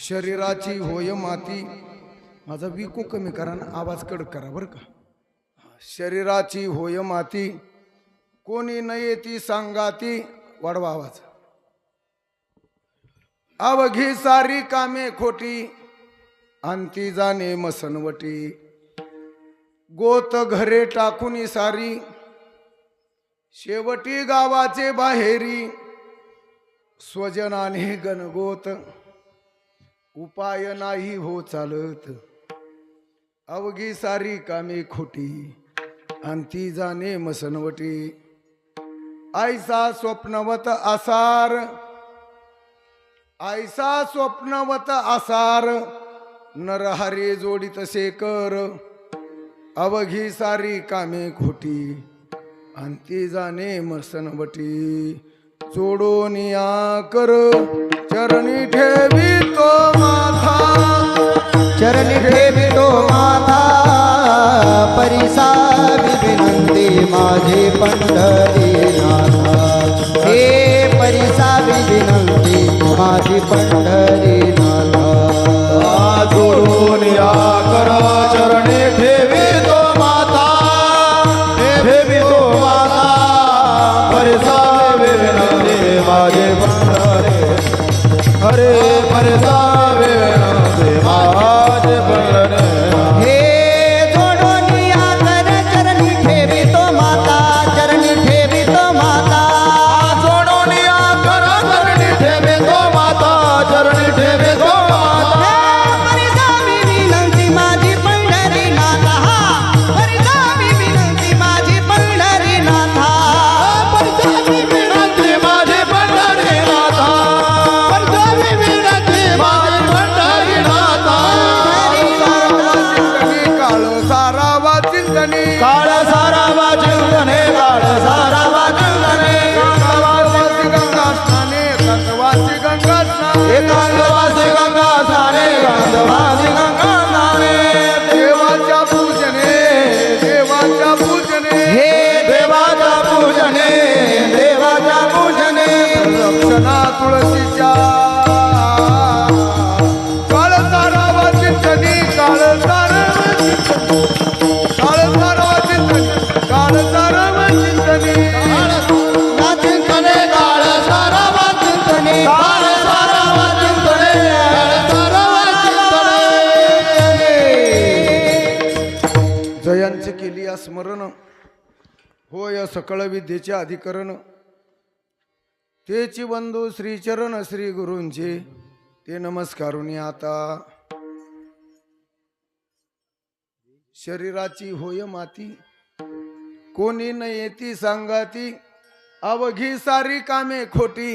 शरीराची होय माती. माझा विको कमी करा आणि आवाज कडक करा बरं का. शरीराची होय माती, कोणी न येती सांगाती. वाढवा आवाज. अवघी सारी कामे खोटी, अंती जाणे मसनवटी. गोत घरे टाकून सारी, शेवटी गावाचे बाहेरी. स्वजनाने गणगोत, उपाय नाही हो चालत. अवघी सारी कामे खोटी, अंती जाणे मसनवटी. ऐसा स्वप्नवत आसार, ऐसा स्वप्नवत आसार. नरहरे जोडीत शेकर, अवघी सारी कामे खोटी, अंती जाणे मसनवटी. जोडून या कर चरणी ठेवी तो माथा, चरणी ठेवी तो माथा. परिसा विनंती माझे पंढरीनाथा. हे परिसा विनंती माझी पंढरीनाथा. जोडून या कर चरणी ठेवी तो माता, ठेवी तो माता. परिसा विनंती माझे पंढरी. हरे परिसा विनंती माझे पंढरी. हे जोडून या कर चरणी ठेवी तो माता, चरणी ठेवी तो माता. जोडून या कर चरणी ठेवी तो माता, चरणी ठेवी तो माता. परिसा विनंती माझी पंढरीनाथा. परिसा विनंती माझी पंढरीनाथा. विनंती माझे पंढरीनाथा. विनंती माझे पंढरीनाथा. काळ सारावा चिंतनी, काळ सारावा चिंतने, काळ सारावा चिंतने. एकांतवासी गंगा स्नाने, एकांतवासी गंगा स्नाने. एकांतवासी गंगा स्नाने, एकांतवासी गंगा स्नाने. देवाच्या पूजने, देवाच्या पूजने. हे देवाच्या पूजने, देवाच्या पूजने. रक्षणा तुळशीच्या, काळ सारावा चिंतनी, काळ सारावा चिंतनी, काळ सारावा चिंतनी, काळ सारावा चिंतनी. चिंतने, काळ सारावा चिंतने, काळ सारावा चिंतने, काळ सारावा चिंतने. जयांचे केली स्मरण, होय सकळ विद्येचे अधिकरण. तेची बंधू श्रीचरण श्री गुरूंचे, ते नमस्कारुनी आता. शरीराची होय माती, कोणी न येती सांगाती. अवघी सारी कामे खोटी,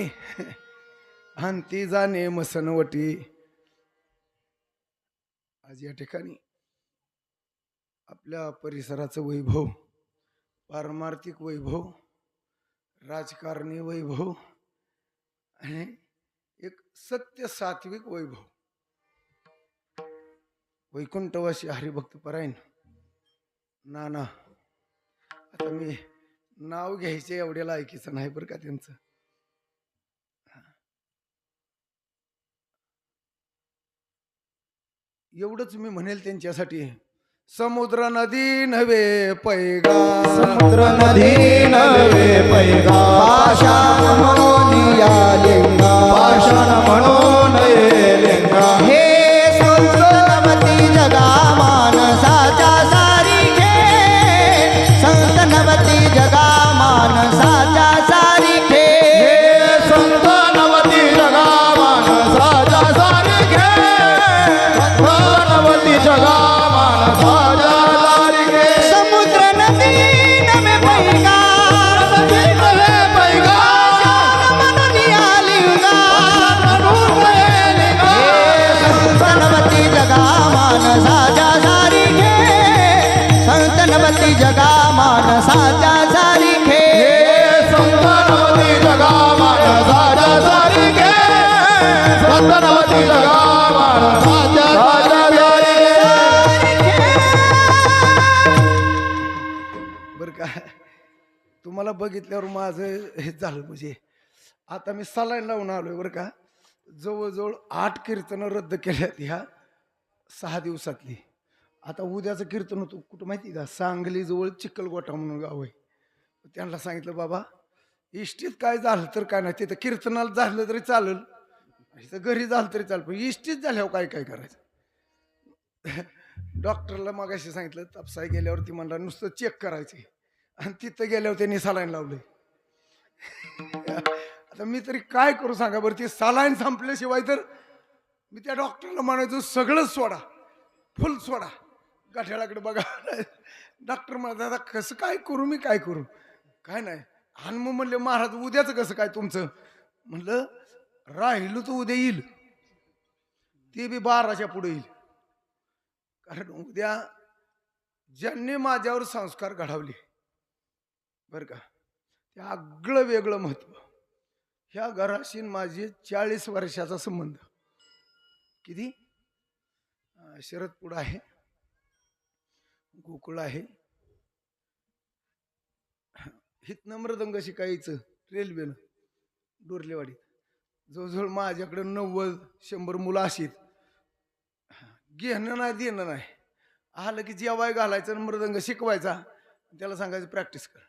अंती जाणे मसनवटी. आज या ठिकाणी आपल्या परिसराचं वैभव, पारमार्थिक वैभव, राजकारणी वैभव आणि एक सत्य सात्विक वैभव. वैकुंठवासी हरिभक्त परायण नाना. आता मी नाव घ्यायचे एवढ्याला ऐकीचं नाही बरं का त्यांचं. एवढंच मी म्हणेल त्यांच्यासाठी. समुद्र नदी नव्हे पैगा, समुद्र नदी नव्हे पैगा. पाषाण म्हणून या लिंगा, पाषाण म्हणून ये लिंगा. हे संतनवती जगा मानसाच्या सारिखे. संतनवती जगा मानसाच्या सारिखे. हे संत नवती जगा मानसाच्या सारिखे. संत नवती जगा मानसाच्या सारिखे. समुद्र नदी नव्हे पैगा, नदी नव्हे पैगा. पाषाण म्हणून या लिंगा. म्हणून ये लिंगा. संतनवती जगा मानसाच्या सारिखे. संतनवती जगा मानसाच्या सारिखे. हे संत नवती जगा मानसाच्या सारिखे. संत नवती जगा मानसाच्या सारिखे. बर का. तुम्हाला बघितल्यावर माझं हे झालं. म्हणजे आता मी सलाईन लावून आलोय बरं का. जवळजवळ 8 कीर्तनं रद्द केल्यात ह्या 6 दिवसातली. आता उद्याचं कीर्तन होतं कुठं माहिती का, सांगलीजवळ चिखलगोटा म्हणून गाव आहे. त्यांना सांगितलं बाबा इष्टीत काय झालं तर काय नाही, तिथं कीर्तनाला झालं तरी चालेल, इथं घरी झालं तरी चालेल, पण इष्टीत झाल्यावर काय काय करायचं. डॉक्टरला मगाशी सांगितलं तापसाई गेल्यावरती म्हणला नुसतं चेक करायचे, आणि तिथं गेल्यावर त्यांनी सलाईन लावले. आता मी तरी काय करू सांगा बरं, ती सलाईन संपल्याशिवाय तर मी त्या डॉक्टरला म्हणायचो सगळंच सोडा, फुल सोडा, गाठ्याळाकडे बघा. डॉक्टर म्हणत आता कसं काय करू, मी काय करू, काय नाही. आणि मग म्हणले महाराज उद्याचं कसं काय तुमचं, म्हणलं राहिलो तर उद्या येईल, ते बी 12च्या पुढे येईल. कारण उद्या ज्यांनी माझ्यावर संस्कार घडवले बरं का, ते आगळं वेगळं महत्व. ह्या घराशी माझे 40 वर्षाचा संबंध. किती शरद पुढं आहे, गोकुळ आहे, हितनं मृदंग शिकायचं रेल्वेनं डोरलेवाडीत. जवळजवळ माझ्याकडे 90-100 मुलं अशीत. घेणं नाही देणं नाही, आलं की जेवाय घालायचं आणि मृदंग शिकवायचा, त्याला सांगायचं प्रॅक्टिस कर,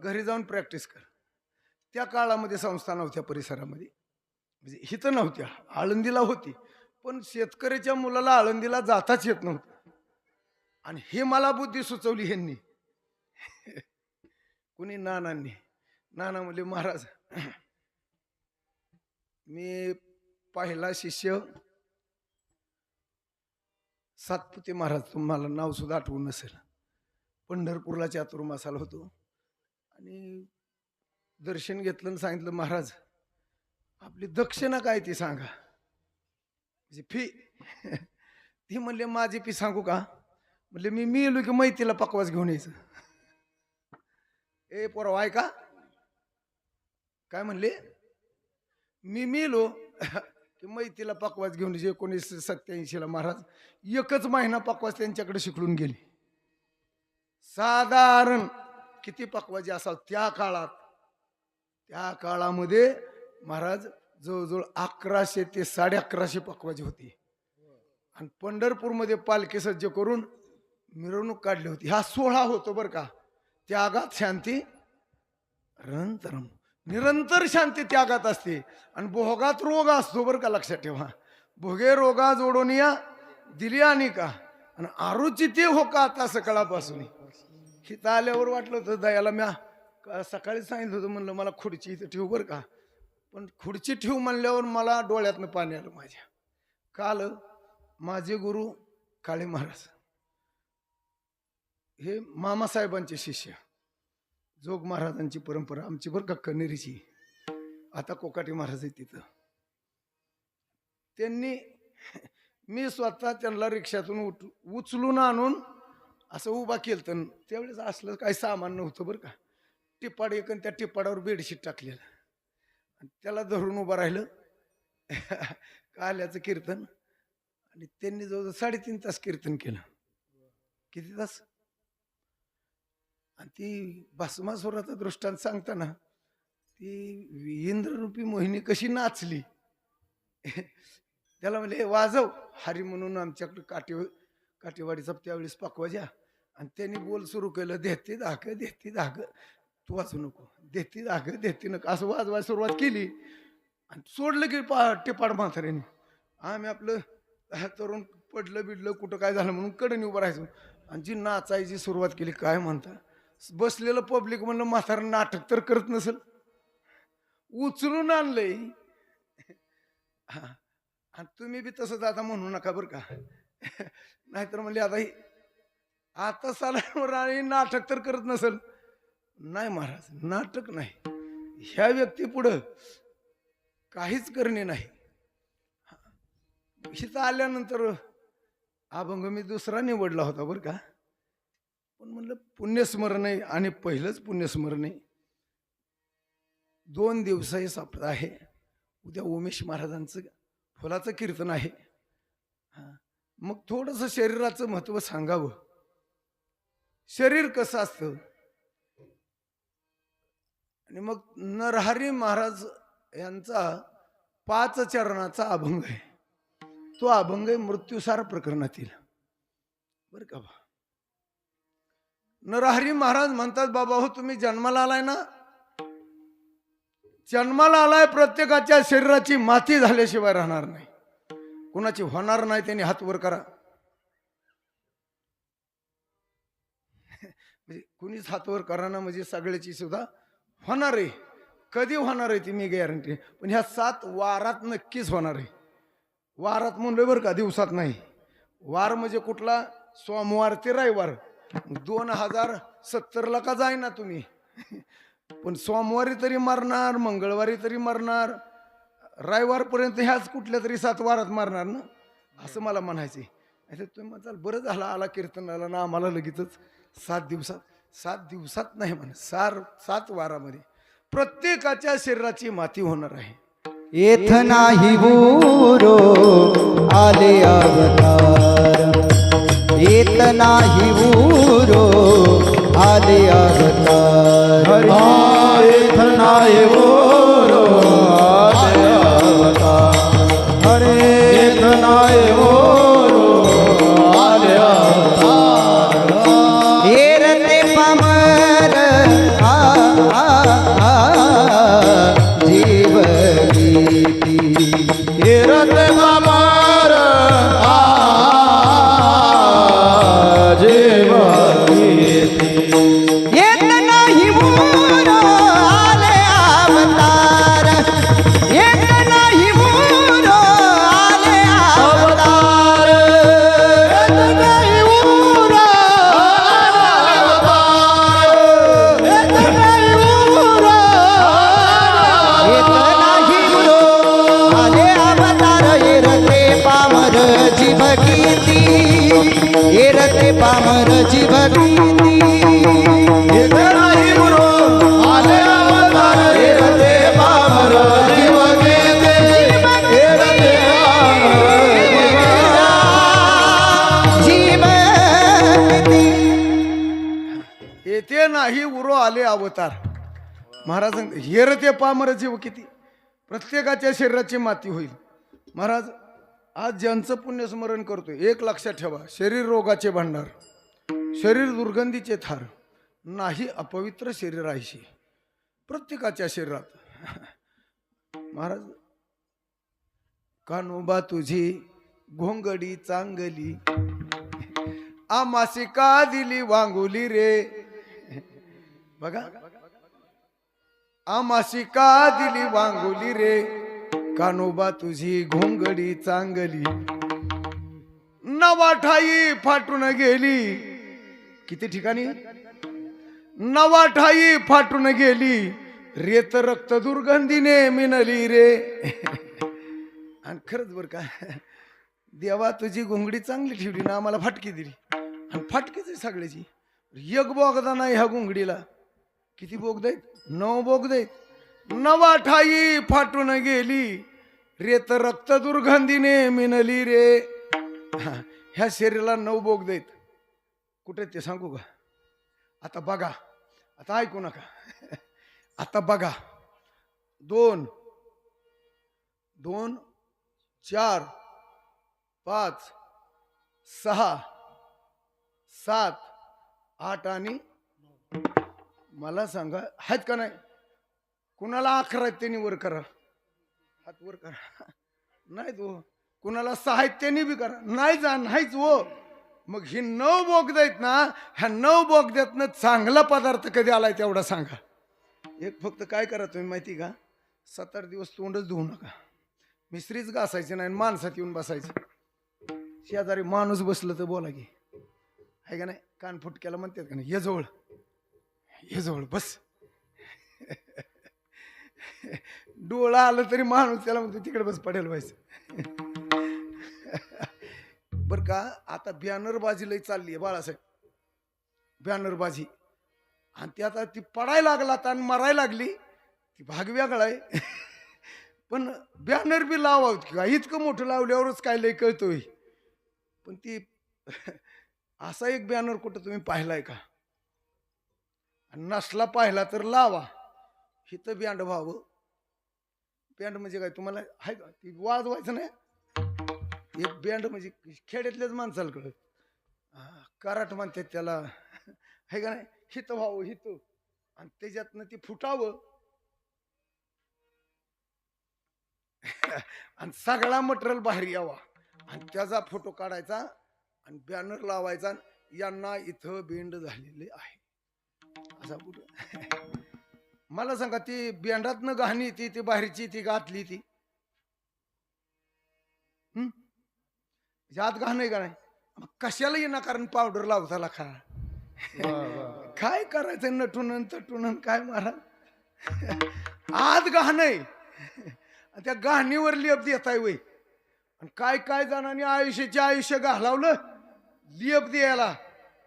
घरी जाऊन प्रॅक्टिस कर. त्या काळामध्ये संस्था नव्हत्या परिसरामध्ये, म्हणजे हिथं नव्हत्या, आळंदीला होती, पण शेतकऱ्याच्या मुलाला आळंदीला जाताच येत नव्हतं. आणि हे मला बुद्धी सुचवली ह्यांनी, कुणी नानांनी. नाना म्हणले महाराज मी पहिला शिष्य सातपुते महाराज, तुम्हाला नाव सुद्धा आठवून नसेल, पंढरपूरला चातुर्मासाला होतो. आणि दर्शन घेतलं आणि सांगितलं महाराज आपली दक्षिणा काय ती सांगा, म्हणजे फी. ती म्हणले माझी फी सांगू का, म्हणले मी मेलो की मैतीला पकवास घेऊन यायचं. ए पोरं आहे का, काय म्हणले, मी मेलो की मैतीला पकवास घेऊन. 1987ला महाराज एकच महिना पकवास त्यांच्याकडे शिकवून गेले. साधारण किती पकवाजी असाल त्या काळात, त्या काळामध्ये महाराज जवळजवळ 1100 ते 1150 पकवाजी होती. आणि पंढरपूरमध्ये पालखी सज्ज करून मिरवणूक काढली होती. हा 16 होतो बरं का. त्यागात शांती निरंतरम, निरंतर शांती त्यागात असते. आणि भोगात रोग असतो बरं का, लक्षात ठेवा. भोगे रोगा जोडोनिया दिली आणि का, आणि आरुची ते हो का आता सकाळपासून. हिथं आल्यावर वाटलं होतं दयाला, म्या सकाळी सांगितलं होतं, म्हणलं मला खुर्ची इथं ठेवू बरं का, पण खुर्ची ठेवू म्हणल्यावर मला डोळ्यातनं पाणी आलं माझ्या. काल माझे गुरु काळे महाराज हे मामासाहेबांचे शिष्य, जोग महाराजांची परंपरा आमची बरं का, कनेरीची. आता कोकाटे महाराज आहे तिथं. त्यांनी मी स्वतः त्यांना रिक्षातून उचलून आणून असं उभा केलं. तर त्यावेळेस असलं काही सामान नव्हतं बरं का. टिपाड एक, त्या टिपाडावर बेडशीट टाकलेलं, आणि त्याला धरून उभं राहिलं. काल्याचं कीर्तन, आणि त्यांनी जवळजवळ 3.5 तास कीर्तन केलं. किती तास. आणि ती भस्मासुराचा दृष्टांत सांगताना ती इंद्ररूपी मोहिनी कशी नाचली. त्याला म्हणले वाजव हरी म्हणून. आमच्याकडे काटेवाडीचा त्यावेळेस पकवाजा, आणि त्यांनी बोल सुरू केलं, देते धाक देते धाक, तू वाचू नको, देते धाक देते नको, असं वाजवायला सुरुवात केली. आणि सोडलं की टिपाड म्हाताऱ्याने. आम्ही आपलं तरुण पडलं बिडलं कुठं काय झालं म्हणून कडे उभं राहायचो. आणि जी नाचायची सुरुवात केली, काय म्हणता, बसलेलं पब्लिक म्हणलं म्हातारं नाटक तर करत नसेल, उचलून आणलंय. आणि तुम्ही बी तसंच आता म्हणू नका बरं का. नाहीतर म्हणले आता सालावर आणि नाटक तर करत नसेल. नाही महाराज, नाटक नाही, ह्या व्यक्ती पुढं काहीच करणे नाही. इथं आल्यानंतर अभंग मी दुसरा निवडला होता बरं का, पण म्हणलं पुण्यस्मरण आहे, आणि पहिलंच पुण्यस्मरण आहे. 2 दिवसाही सप्ताह आहे. उद्या उमेश महाराजांचं फुलाचं कीर्तन आहे. मग थोडंसं शरीराचं महत्व सांगावं. शरीर कसं असतं. आणि मग नरहरी महाराज यांचा 5 चरणाचा अभंग आहे. तो अभंग आहे मृत्यूसार प्रकरणातील, बरं का बा. नरहरी महाराज म्हणतात, बाबा हो तुम्ही जन्माला आलाय ना, जन्माला आलाय, प्रत्येकाच्या शरीराची माती झाल्याशिवाय राहणार नाही. कुणाची होणार नाही त्यांनी हात वर करा. म्हणजे कुणीच हात वर करा ना, म्हणजे सगळ्याची सुद्धा होणार आहे. कधी होणार आहे ती मी गॅरंटी, पण ह्या 7 वारात नक्कीच होणार आहे. वारात म्हणलं बरं का, दिवसात नाही. वार म्हणजे कुठला, सोमवार ते रविवार. 2070 का जाईना तुम्ही, पण सोमवारी तरी मरणार, मंगळवारी तरी मरणार, रविवारपर्यंत ह्याच कुठल्या तरी 7 वारात मारणार ना, असं मला म्हणायचं आहे. तुम्ही म्हणाल बरं झालं आला कीर्तनाला ना, आम्हाला लगेचच 7 दिवसात. 7 दिवसात नाही म्हणा, 7 वारामध्ये प्रत्येकाच्या शरीराची माती होणार आहे. येथ नाही बुरो आले अवतार, येत नाही बुरो आले अवतार. येथ नाही बोरो आले अवतार. हरे येथ नाही बोरो आले अवतार. हेरते पामर जीव गीती. हेरते पामर जीव गीती. येत नाही बुरो आले अवतार, येत नाही बुरो आले अवतार. येत नाही बोरो आले अवतार. येत नाही बोरो येत नाही बुरो आले अवतार. येरते पामर जीव गीती, येरते पामर जीव गीती. येत नाही बोरो आले अवतार. येरते पामर जीव गीती. येरते जीव गीती. येथे नाही उरो आले अवतार. महाराज हेर ते पामर जीव किती, प्रत्येकाच्या शरीराची माती होईल. महाराज आज ज्यांचं पुण्यस्मरण करतोय, एक लक्षात ठेवा, शरीर रोगाचे भांडार, शरीर दुर्गंधीचे थार, नाही अपवित्र शरीर आयशी प्रत्येकाच्या शरीरात. महाराज कानोबा तुझी घोंगडी चांगली, आमासी का दिली वांगुली रे. बघा, आमाशी का दिली वांगुली रे, कानोबा तुझी घोंगडी चांगली. नवाठाई फाटून गेली, किती ठिकाणी नवाठाई फाटून गेली, रेत रक्त दुर्गंधीने मिनली रे. आणि खरंच बर का, देवा तुझी घोंगडी चांगली ठेवली ना, आम्हाला फाटकी दिली, आणि फाटकीच आहे सगळ्याची. एक बोगदा नाही ह्या घोंगडीला, किती बोगद आहेत, 9 बोगद आहेत. नवाठाई फाटून गेली, रेत रक्त दुर्गंधीने मिनली रे. ह्या शरीराला 9 बोगद आहेत. कुठे ते सांगू का? आता बघा, आता ऐकू नका, आता बघा. 2 2 4 5 6 7 8 आणि मला सांगा आहेत का नाही? कुणाला 11 आहेत त्यांनी वर करा, हात वर करा. नाही तो कुणाला 6 आहेत त्यांनी बी करा. नाही जा, नाहीच हो. मग ही 9 बोगद आहेत ना, ह्या 9 बोगद्यातनं चांगला पदार्थ कधी आलाय तेवढा सांगा. एक फक्त काय करा तुम्ही माहिती का, 7-8 दिवस तोंडच धुवू नका, मिस्त्रीच घासायचे नाही, माणसात येऊन बसायचं. शेजारी माणूस बसलं तर बोला की, आहे का नाही, कान फुटक्याला म्हणतात का नाही, ये जवळ, ये जवळ बस. डोळा आलं तरी माणूस त्याला म्हणतो तिकडे बस, पडेल व्हायचं. बर का, आता बॅनरबाजी लई चालली आहे बाळासाहेब, बॅनरबाजी. आणि ती आता ती पडायला लागला आणि मरायला लागली, ती भाग वेगळा आहे. पण बॅनर बी लावावं किंवा इतकं मोठं लावल्यावरच काय लई कळतोय. पण ती असा एक बॅनर कुठं तुम्ही पाहिलाय का? नसला पाहिला तर लावा, हिथं बँड व्हावं, बँड म्हणजे काय तुम्हाला आहे का ती वाजवायचं नाही. एक बँड म्हणजे खेड्यातल्याच माणसाला कळत. कराट म्हणतात त्याला, आहे का नाही. हित व्हावं हित आणि त्याच्यातनं ती फुटावं आणि सगळा मटेरियल बाहेर यावा आणि त्याचा फोटो काढायचा आणि बॅनर लावायचा. यांना इथं बेंड झालेले आहे असा कुठं. मला सांगा ती बँडातनं गाणी ती बाहेरची ती गातली ती यात गाणं आहे का नाही. मग कशाला येणार कारण पावडर लावताला खा. काय करायचं नटून तटून काय मारा. आत गाणं आहे त्या गाणीवर लेप देत आहे वय. आणि काय काय जणांनी आयुष्य घालवलं लेप द्यायला.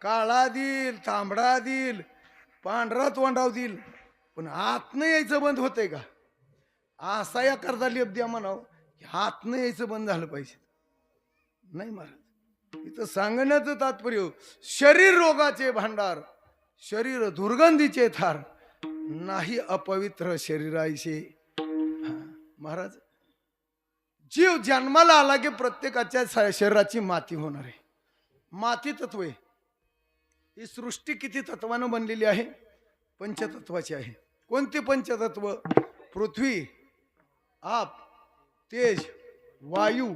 काळा दिल तांबडा दिल पांढरा तोंडाव दिल पण आतनं यायचं बंद होतंय का. असा या करता लेप द्या म्हणावं आतनं यायचं बंद झालं पाहिजे. नाही महाराज इथं सांगण्याचं तात्पर्य शरीर रोगाचे भांडार शरीर दुर्गंधीचे थार नाही अपवित्र शरीराईशे. महाराज जीव जन्माला आला की प्रत्येकाच्या शरीराची माती होणार आहे. माती तत्व आहे. ही सृष्टी किती तत्वानं बनलेली आहे. पंचतत्वाची आहे. कोणती पंचतत्व. पृथ्वी आप तेज वायू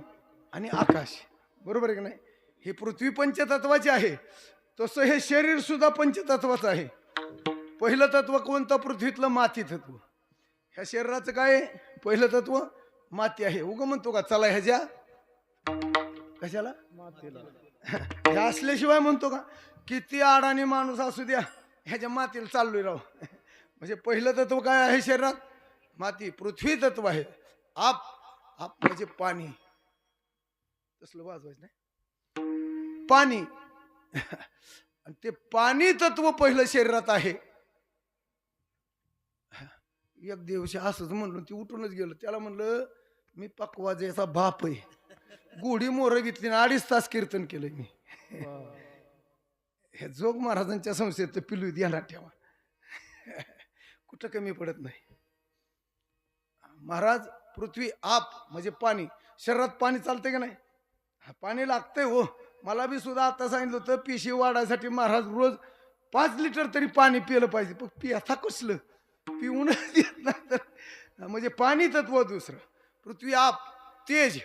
आणि आकाश. बरोबर आहे की नाही. ही पृथ्वी पंचतत्वाची आहे तसं हे शरीर सुद्धा पंचतत्वाचं आहे. पहिलं तत्व कोणतं पृथ्वीतलं माती तत्व. ह्या शरीराचं काय पहिलं तत्व माती आहे. उगं म्हणतो का चला ह्याच्या कशाला मातीला ह्या असल्याशिवाय म्हणतो का किती अडाणी माणूस असू द्या ह्याच्या मातीला चाललोय राव. म्हणजे पहिलं तत्व काय आहे शरीरात माती. पृथ्वी तत्व आहे. आप आप म्हणजे पाणी. तसलं वाजवायचं नाही पाणी. आणि ते पाणी तत्व पहिलं शरीरात आहे. एक दिवशी असंच म्हणलं ती उठूनच गेलं. त्याला म्हणलं मी पकवाजाचा बाप आहे. गोडी मोर घेतली ना 2.5 तास कीर्तन केलंय मी. हे जोग महाराजांच्या संस्थेत पिलू ध्यानात ठेवा. कुठं कमी पडत नाही. महाराज पृथ्वी आप म्हणजे पाणी. शरीरात पाणी चालतंय का नाही. पाणी लागतंय हो. मला बी सुद्धा आता सांगितलं होतं पिशी वाढायसाठी महाराज रोज 5 लिटर तरी पाणी पिलं पाहिजे. पण पिता कसलं पिऊन देत नाही तर. म्हणजे पाणी तत्व दुसरं. पृथ्वी आप तेज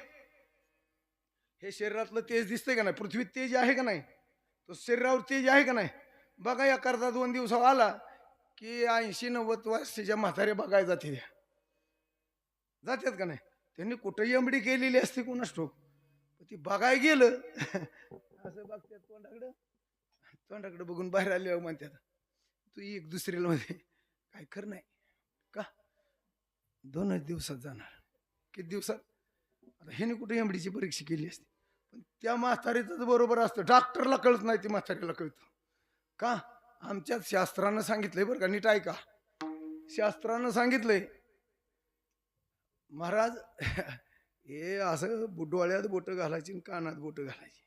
हे शरीरातलं तेज दिसतंय का नाही. पृथ्वीत तेज आहे का नाही. तो शरीरावर तेज आहे का नाही. बघा या करता 2 दिवसावर आला की 80-90 वर्षाच्या म्हातारे बघायला जातात का नाही. त्यांनी कुठं एमडी केलेली असते कोणास ठाऊक. ती बघाय गेलं असं बघतात तोंडाकडे बघून बाहेर आले म्हणतात तू एक दुसरीला मध्ये काय खरं नाही का. 2च दिवसात जाणार. किती दिवसात. आता ह्याने कुठे एमडीची परीक्षा केली असते. पण त्या म्हातारीच बरोबर असतं. डॉक्टरला कळत नाही ती म्हातारीला कळतं का. आमच्यात शास्त्रानं सांगितलंय बरं का. नीट ऐका. शास्त्रानं सांगितलंय महाराज हे असं डोळ्यात बोट घालायची आणि कानात बोट घालायची.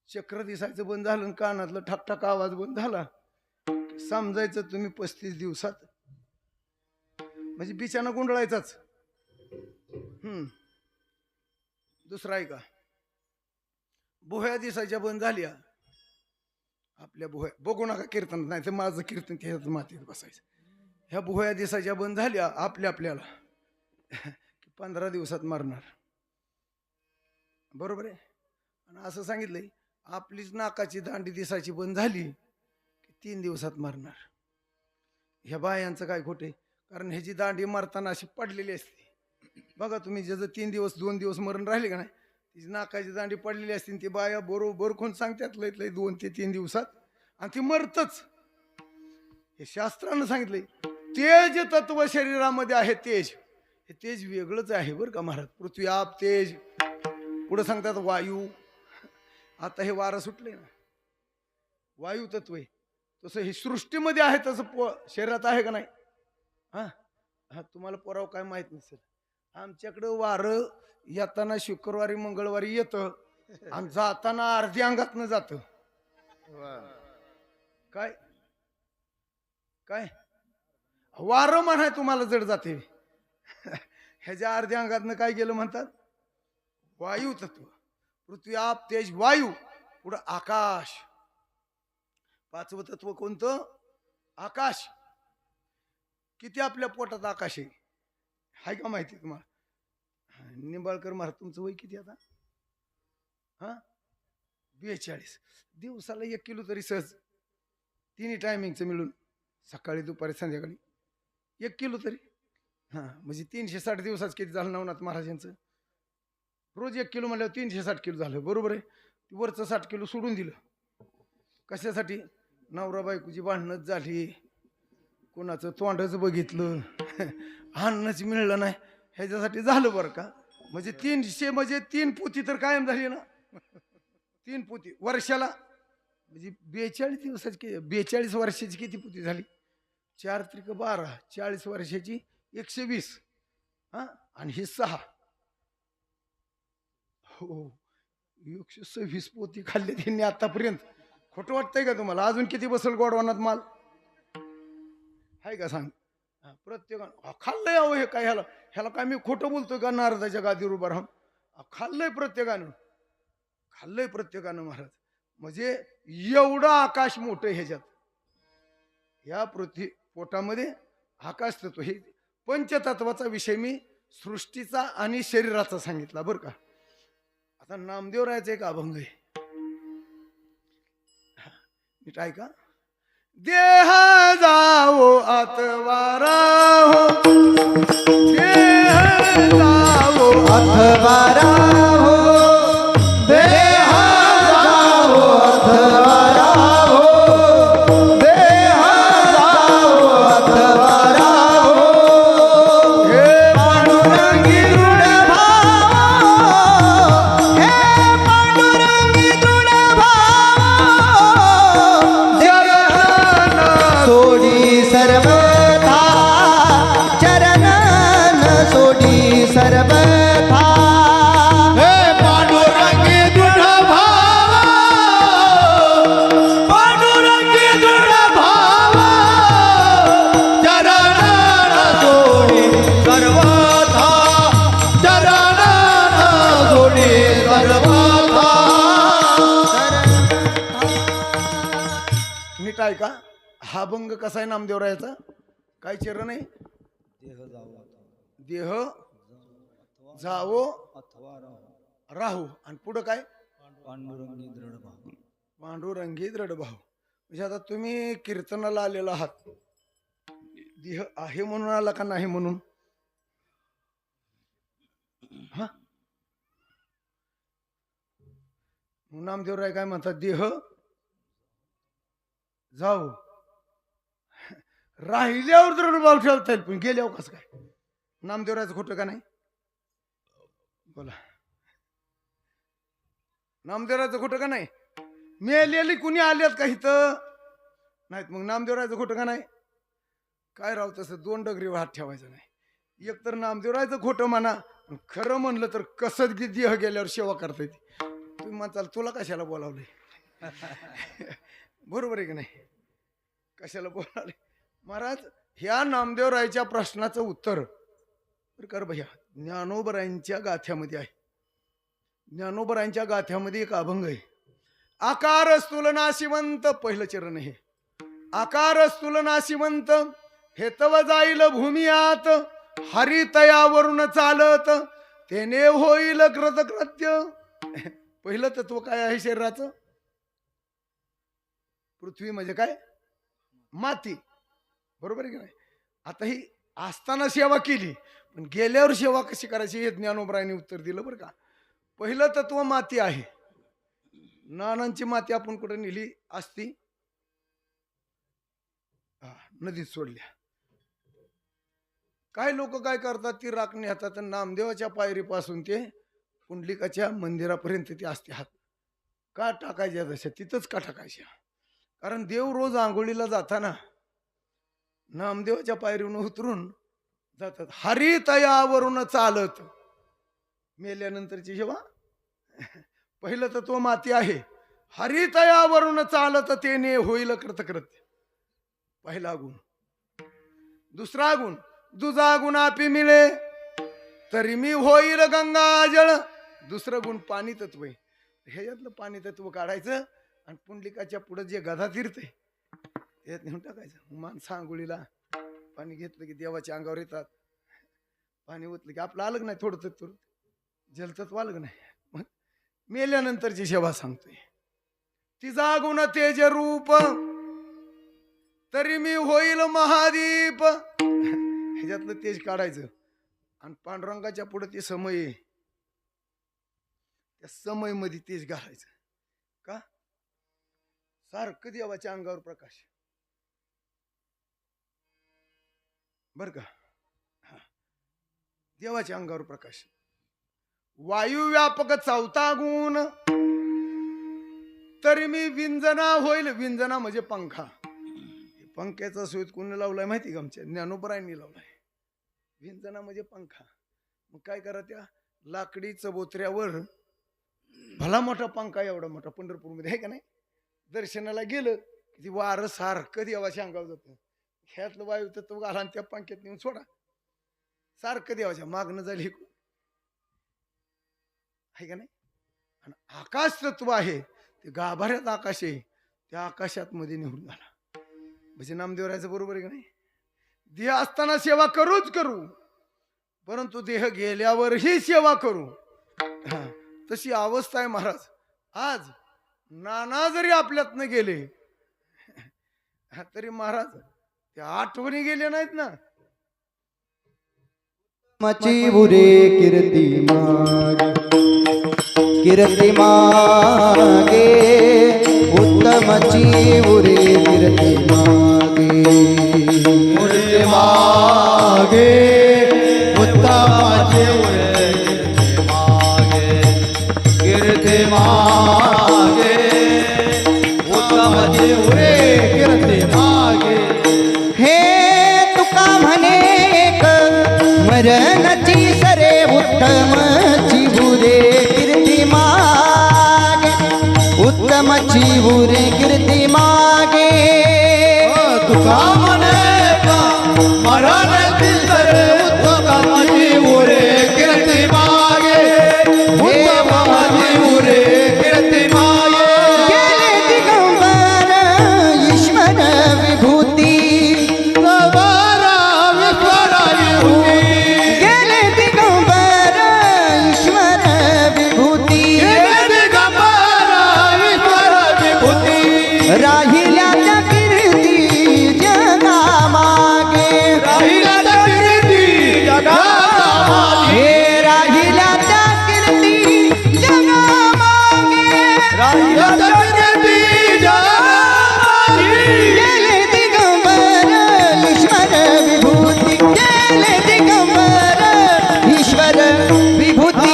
चक्र दिसायचं बंद झालं कानातलं ठकठक आवाज बंद झाला समजायचं तुम्ही 35 दिवसात म्हणजे बिछाना गुंडळायचाच. दुसरा आहे का भुया दिसायच्या बंद झाल्या. आपल्या भुया बघू नका कीर्तन नाही तर माझं कीर्तन त्याच्यात मातीत बसायचं. ह्या भुया दिसायच्या बंद झाल्या आपल्याला 15 दिवसात मरणार. बरोबर आहे. आणि असं सांगितलंय आपलीच नाकाची दांडी दिसायची बंद झाली की 3 दिवसात मरणार. ह्या बायांचं काय खोटे. कारण ह्याची दांडी मारताना अशी पडलेली असते. बघा तुम्ही ज्याचं 3 दिवस 2 दिवस मरण राहिले का नाही तिची नाकाची दांडी पडलेली असते. ती बाया बरोबर कोण सांगतात लय 2 ते 3 दिवसात आणि ती मरतच. हे शास्त्रानं सांगितलंय. तेज तत्व शरीरामध्ये आहे. तेज हे तेज वेगळंच आहे बरं का महाराज. पृथ्वी आप तेज पुढे सांगतात वायू. आता हे वारं सुटले ना वायू तत्व आहे. तसं हे सृष्टीमध्ये आहे तसं शरीरात आहे का नाही. हा तुम्हाला पोराव काय माहित नसेल. आमच्याकडं वारं येताना शुक्रवारी मंगळवारी येतं आणि जाताना अर्ध्या अंगातनं जातं. काय काय वारं म्हणाय तुम्हाला जड जाते. ह्याच्या अर्ध्या अंगातनं काय गेलं म्हणतात? वायू तत्व. पृथ्वी, आप, तेज, वायू. पुढं आकाश. 5वं तत्व कोणतं? आकाश. किती आपल्या पोटात आकाश आहे? हाय का माहिती तुम्हाला? निंबाळकर महाराज, तुमचं वय किती आता? 42. दिवसाला 1 किलो तरी सहज, तिन्ही टायमिंगचं मिळून, सकाळी दुपारी संध्याकाळी 1 किलो तरी. म्हणजे 360 दिवसाच किती झालं नवनाथ महाराजांचं? रोज 1 किलो म्हणल्यावर 360 किलो झालं, बरोबर आहे. वरचं 60 किलो सोडून दिलं. कशासाठी? नवरा बायकोची भांडणच झाली, कोणाचं तोंडच बघितलं, अन्नच मिळलं नाही, ह्याच्यासाठी झालं बरं का. म्हणजे 300 म्हणजे 3 पोती तर कायम झाली ना. 3 पोती वर्षाला, म्हणजे 42 दिवसाची, 42 वर्षाची किती पोती झाली? 4 त्रिक 12, 40 वर्षाची 120. आणि ही 6. हो, 126 पोती खाल्ली त्यांनी आतापर्यंत. खोटं वाटतंय का तुम्हाला? अजून किती बसल गोडवानात माल? हाय का सांग? प्रत्येकानं खाल्लंय. अहो हे काय, ह्याला काय मी खोटं बोलतोय का? नारदाच्या गादीवर उभा राहून खाल्लंय प्रत्येकानं, खाल्लंय प्रत्येकानं महाराज. म्हणजे एवढं आकाश मोठं ह्याच्यात, या पृथ्वी पोटामध्ये आकाश तत्व. हे पंचतत्वाचा विषय मी सृष्टीचा आणि शरीराचा सांगितला बरं का. आता नामदेवरायाचा एक अभंग आहे, नीट ऐका. देह जावो आतवारा हो, देह जावो अथवारा हो, देह जावो अथवारा हो, देह जावो अथवारा हो. हे पांडुरंगी दृढ भाव, हे पांडुरंगी दृढ भाव, सोडी सर्वथा, चरणन सोडी सर्वथा. हे पांडुरंगी दृढ भाव, पांडुरंगी दृढ भाव, चरण सोडी सर्वथा, चरण सोडी सर्वथा. नीट ऐका. हा अभंग कसा आहे नामदेवरायाचा? काय चरण आहे? देह जावो राहू. आणि पुढं काय? पांडुरंगी दृढ भाव. पांडुरंगी दृढ भाव. म्हणजे आता तुम्ही कीर्तनाला आलेला आहात, देह आहे म्हणून आला का नाही म्हणून? नामदेवराय काय म्हणतात? देह जाऊ. राहिल्यावर दृढ भाव ठेवता येईल, पण गेल्यावर कसं काय? नामदेवरायचं खोटं का नाही? बोला. नामदेवरायचं खोटं का नाही? मेलेली कुणी आल्यात का इथं? नाहीत. मग नामदेवरायचं खोटं का नाही? काय राव, तसं 2 डगरीवर हात ठेवायचं नाही. एक तर नामदेवरायचं खोटं म्हणा, खरं म्हणलं तर कसं की देह गेल्यावर सेवा करता येते. तुम्ही म्हणताल तुला कशाला बोलावलंय? बरोबर आहे की नाही? कशाला बोलावले महाराज? ह्या नामदेवरायच्या प्रश्नाचं उत्तर कर भैया ज्ञानोबरायांच्या गाथ्यामध्ये आहे. ज्ञानोबरायांच्या गाथ्यामध्ये एक अभंग आहे. आकार स्थूलनाशिवंत, पहिलं चरण आहे. आकार स्थूलनाशिवंत हेतव जाईल भूमियात, हरितयावरून चालत तेने होईल कृतकृत्य. पहिलं तत्व काय आहे शरीराचं? पृथ्वी म्हणजे काय? माती. बरोबर आहे की नाही? आता ही असताना सेवा केली, पण गेल्यावर सेवा कशी करायची हे ज्ञानोबरायांनी उत्तर दिलं बरं का. पहिलं तत्व माती आहे. नानांची माती आपण कुठे नेली असती? नदीत सोडल्या. काय लोक काय करतात, ती राख नेतात नामदेवाच्या पायरीपासून ते पुंडलिकाच्या मंदिरापर्यंत ती असते हात. का टाकायच्या तशा? तिथंच का टाकायच्या? कारण देव रोज आंघोळीला जाताना नामदेवाच्या पायरीवरून उतरून जातात. हरितयावरून चालत. मेल्यानंतरची सेवा. पहिलं तत्व माती आहे. हरितयावरून चालत तेने होईल कृतकृत्य. पहिला गुण. दुसरा गुण, दुजा गुण आपी मिळे तरी मी होईल गंगाजळ. दुसरं गुण पाणी तत्व आहे. ह्याच्यातलं पाणी तत्व काढायचं आणि पुंडलिकाच्या पुढे जे गधा फिरते त्यात नेऊन टाकायचं. माणसं आंघोळीला पाणी घेतलं की देवाच्या अंगावर येतात. पाणी ओतलं की आपलं आलं नाही थोडं तत्व जलतत्व आलं नाही. मग मेल्यानंतरची सेवा सांगतोय. तिचा गुण तेज रूप तरी मी होईल महादीप. ह्याच्यातलं तेज काढायचं आणि पांडुरंगाच्या पुढे ते समय आहे. त्या समय मध्ये तेज घालायचं. का सारखं देवाच्या अंगावर प्रकाश. बर का हा. देवाच्या अंगावर प्रकाश. वायू व्यापक चौथा गुण तरी मी विंजना होईल. विंजना म्हणजे पंखा. पंख्याचा शोध कोणी लावलाय माहिती का? आमच्या ज्ञानोबरायांनी लावलाय. विंजना म्हणजे पंखा. मग काय करा, त्या लाकडी चबोत्र्यावर भला मोठा पंखा एवढा मोठा पंढरपूरमध्ये आहे का नाही. दर्शनाला गेलं की ती वारं सारखं देवाच्या अंगावर जातं. ह्यातलं वायू तत्व घाला आणि त्या पंख्यात नेऊन सोडा. सारखं देवाच्या मागणं झाली आहे का नाही. आणि आकाश तत्व आहे ते गाभाऱ्यात आकाश आहे. त्या आकाशात मध्ये निघून झाला म्हणजे नामदेवरायचं बरोबर आहे का नाही. देह असताना सेवा करूच करू परंतु देह गेल्यावरही सेवा करू. तशी अवस्था आहे महाराज. आज नाना जरी आपल्यातनं गेले तरी महाराज त्या आठवणी गेले नाहीत ना. मची बुरे कीर्ती मागे कीर्ती मागे उत्तमची बुरे कीर्ती मागे कीर्ती मागे उत्तमाचे उरे कीर्ती मागे उत्तमाचे उरे कीर्ती मागे. हे तुका म्हणे एक मरणची सरे उत्तमची बुरे कीर्ती मागे उत्तमची बुरे कीर्ती मागे. तुका म्हणे का मरणाची सरे उत्तमाची उरे कीर्ती मागे उत्तमाची उरे कीर्ती मागे. गेले दिगंबर ईश्वर विभूती गेले दिगंबर ईश्वर विभूती राहिल्या त्या कीर्ती जगा मागे हे राहिल्या त्या कीर्ती जगा मागे. गेले दिगंबर ईश्वर विभूती गेले दिगंबर ईश्वर विभूती.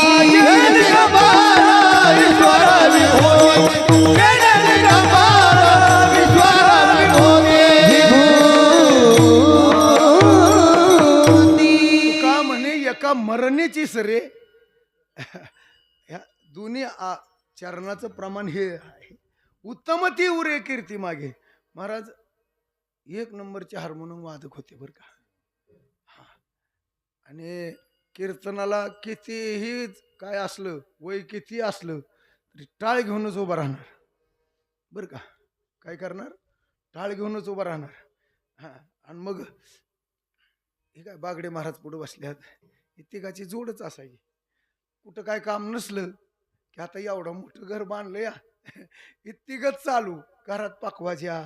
का म्हणे एका मरणीची सरे. ह्या दोन्ही चरणाचं प्रमाण हे आहे. उत्तम ती उरे कीर्ती मागे. महाराज एक नंबरचे हार्मोनियम वादक होते बर का. हा. आणि कीर्तनाला कितीही काय असलं वय किती असलं तरी टाळ घेऊनच उभं राहणार बर का. काय करणार, टाळ घेऊनच उभं राहणार. हा. आणि मग हे काय बागडे महाराज पुढे बसल्यात. इतिकाची जोडच असायची. कुठं काय काम नसलं की आता एवढं मोठं घर बांधलं या इतकंच चालू. घरात पाकवाज्या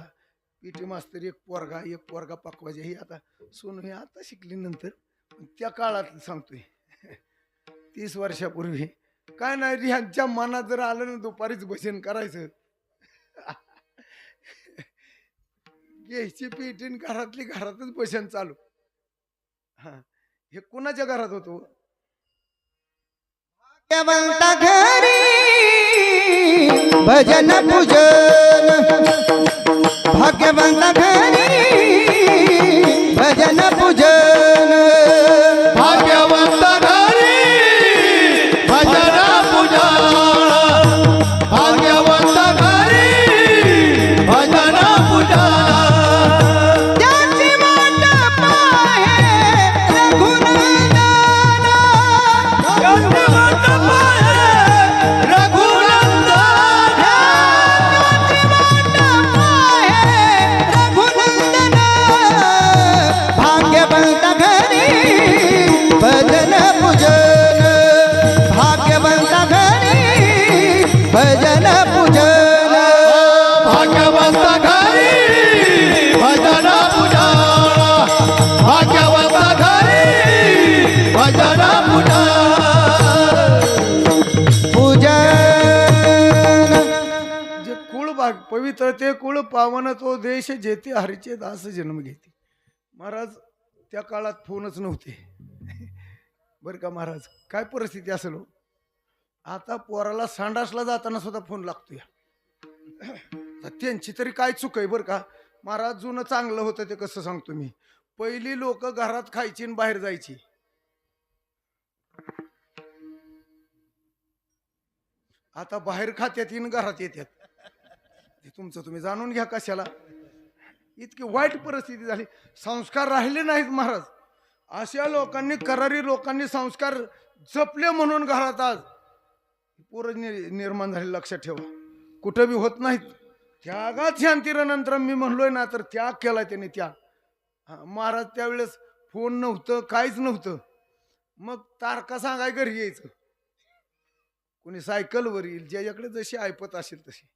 पीटी मास्तर एक पोरगा पाकवाज्या. ही आता सोनू हे आता शिकली नंतर. त्या काळात सांगतोय 30 वर्षापूर्वी काय नाही ह्यांच्या मनात जर आलं ना दुपारीच भजन करायचं. घ्यायची पेटीन घरातली घरातच भजन चालू. हा. हे कुणाच्या घरात होतो. भाग्यवंता घरी भजन पूजन भाग्यवंता घरी भजन पूजन भाग्यवंत घरी भजन पूजा भाग्यवंत घरी भजन पूजा. ज्याची वाट पाहे रघुनंदन पवित्र ते कुळ पावन तो देश जेथे हरीचे दास जन्म घेते. महाराज त्या काळात फोनच नव्हते बरं का महाराज. काय परिस्थिती असेल हो. आता पोराला संडासला जाताना सुद्धा फोन लागतोय. तर त्यांची तरी काय चूक आहे बरं का महाराज. जुनं चांगलं होतं ते कसं सांगतो मी. पहिली लोक घरात खायची आणि बाहेर जायची. आता बाहेर खात्यात येऊन घरात येतात. हे तुमचं तुम्ही जाणून घ्या कशाला. इतकी वाईट परिस्थिती झाली. संस्कार राहिले नाहीत महाराज. अशा लोकांनी करारी लोकांनी संस्कार जपले म्हणून घरात आज पोरं निर्माण झाले. लक्षात ठेवा. कुठं बी होत नाहीत. त्यागात शांतीनंतर मी म्हणलोय ना तर त्याग केला त्याने. त्याग. महाराज त्यावेळेस फोन नव्हतं काहीच नव्हतं. मग तारखा सांगाय घरी यायचं. कोणी सायकलवर येईल ज्याच्याकडे जशी ऐपत असेल तशी.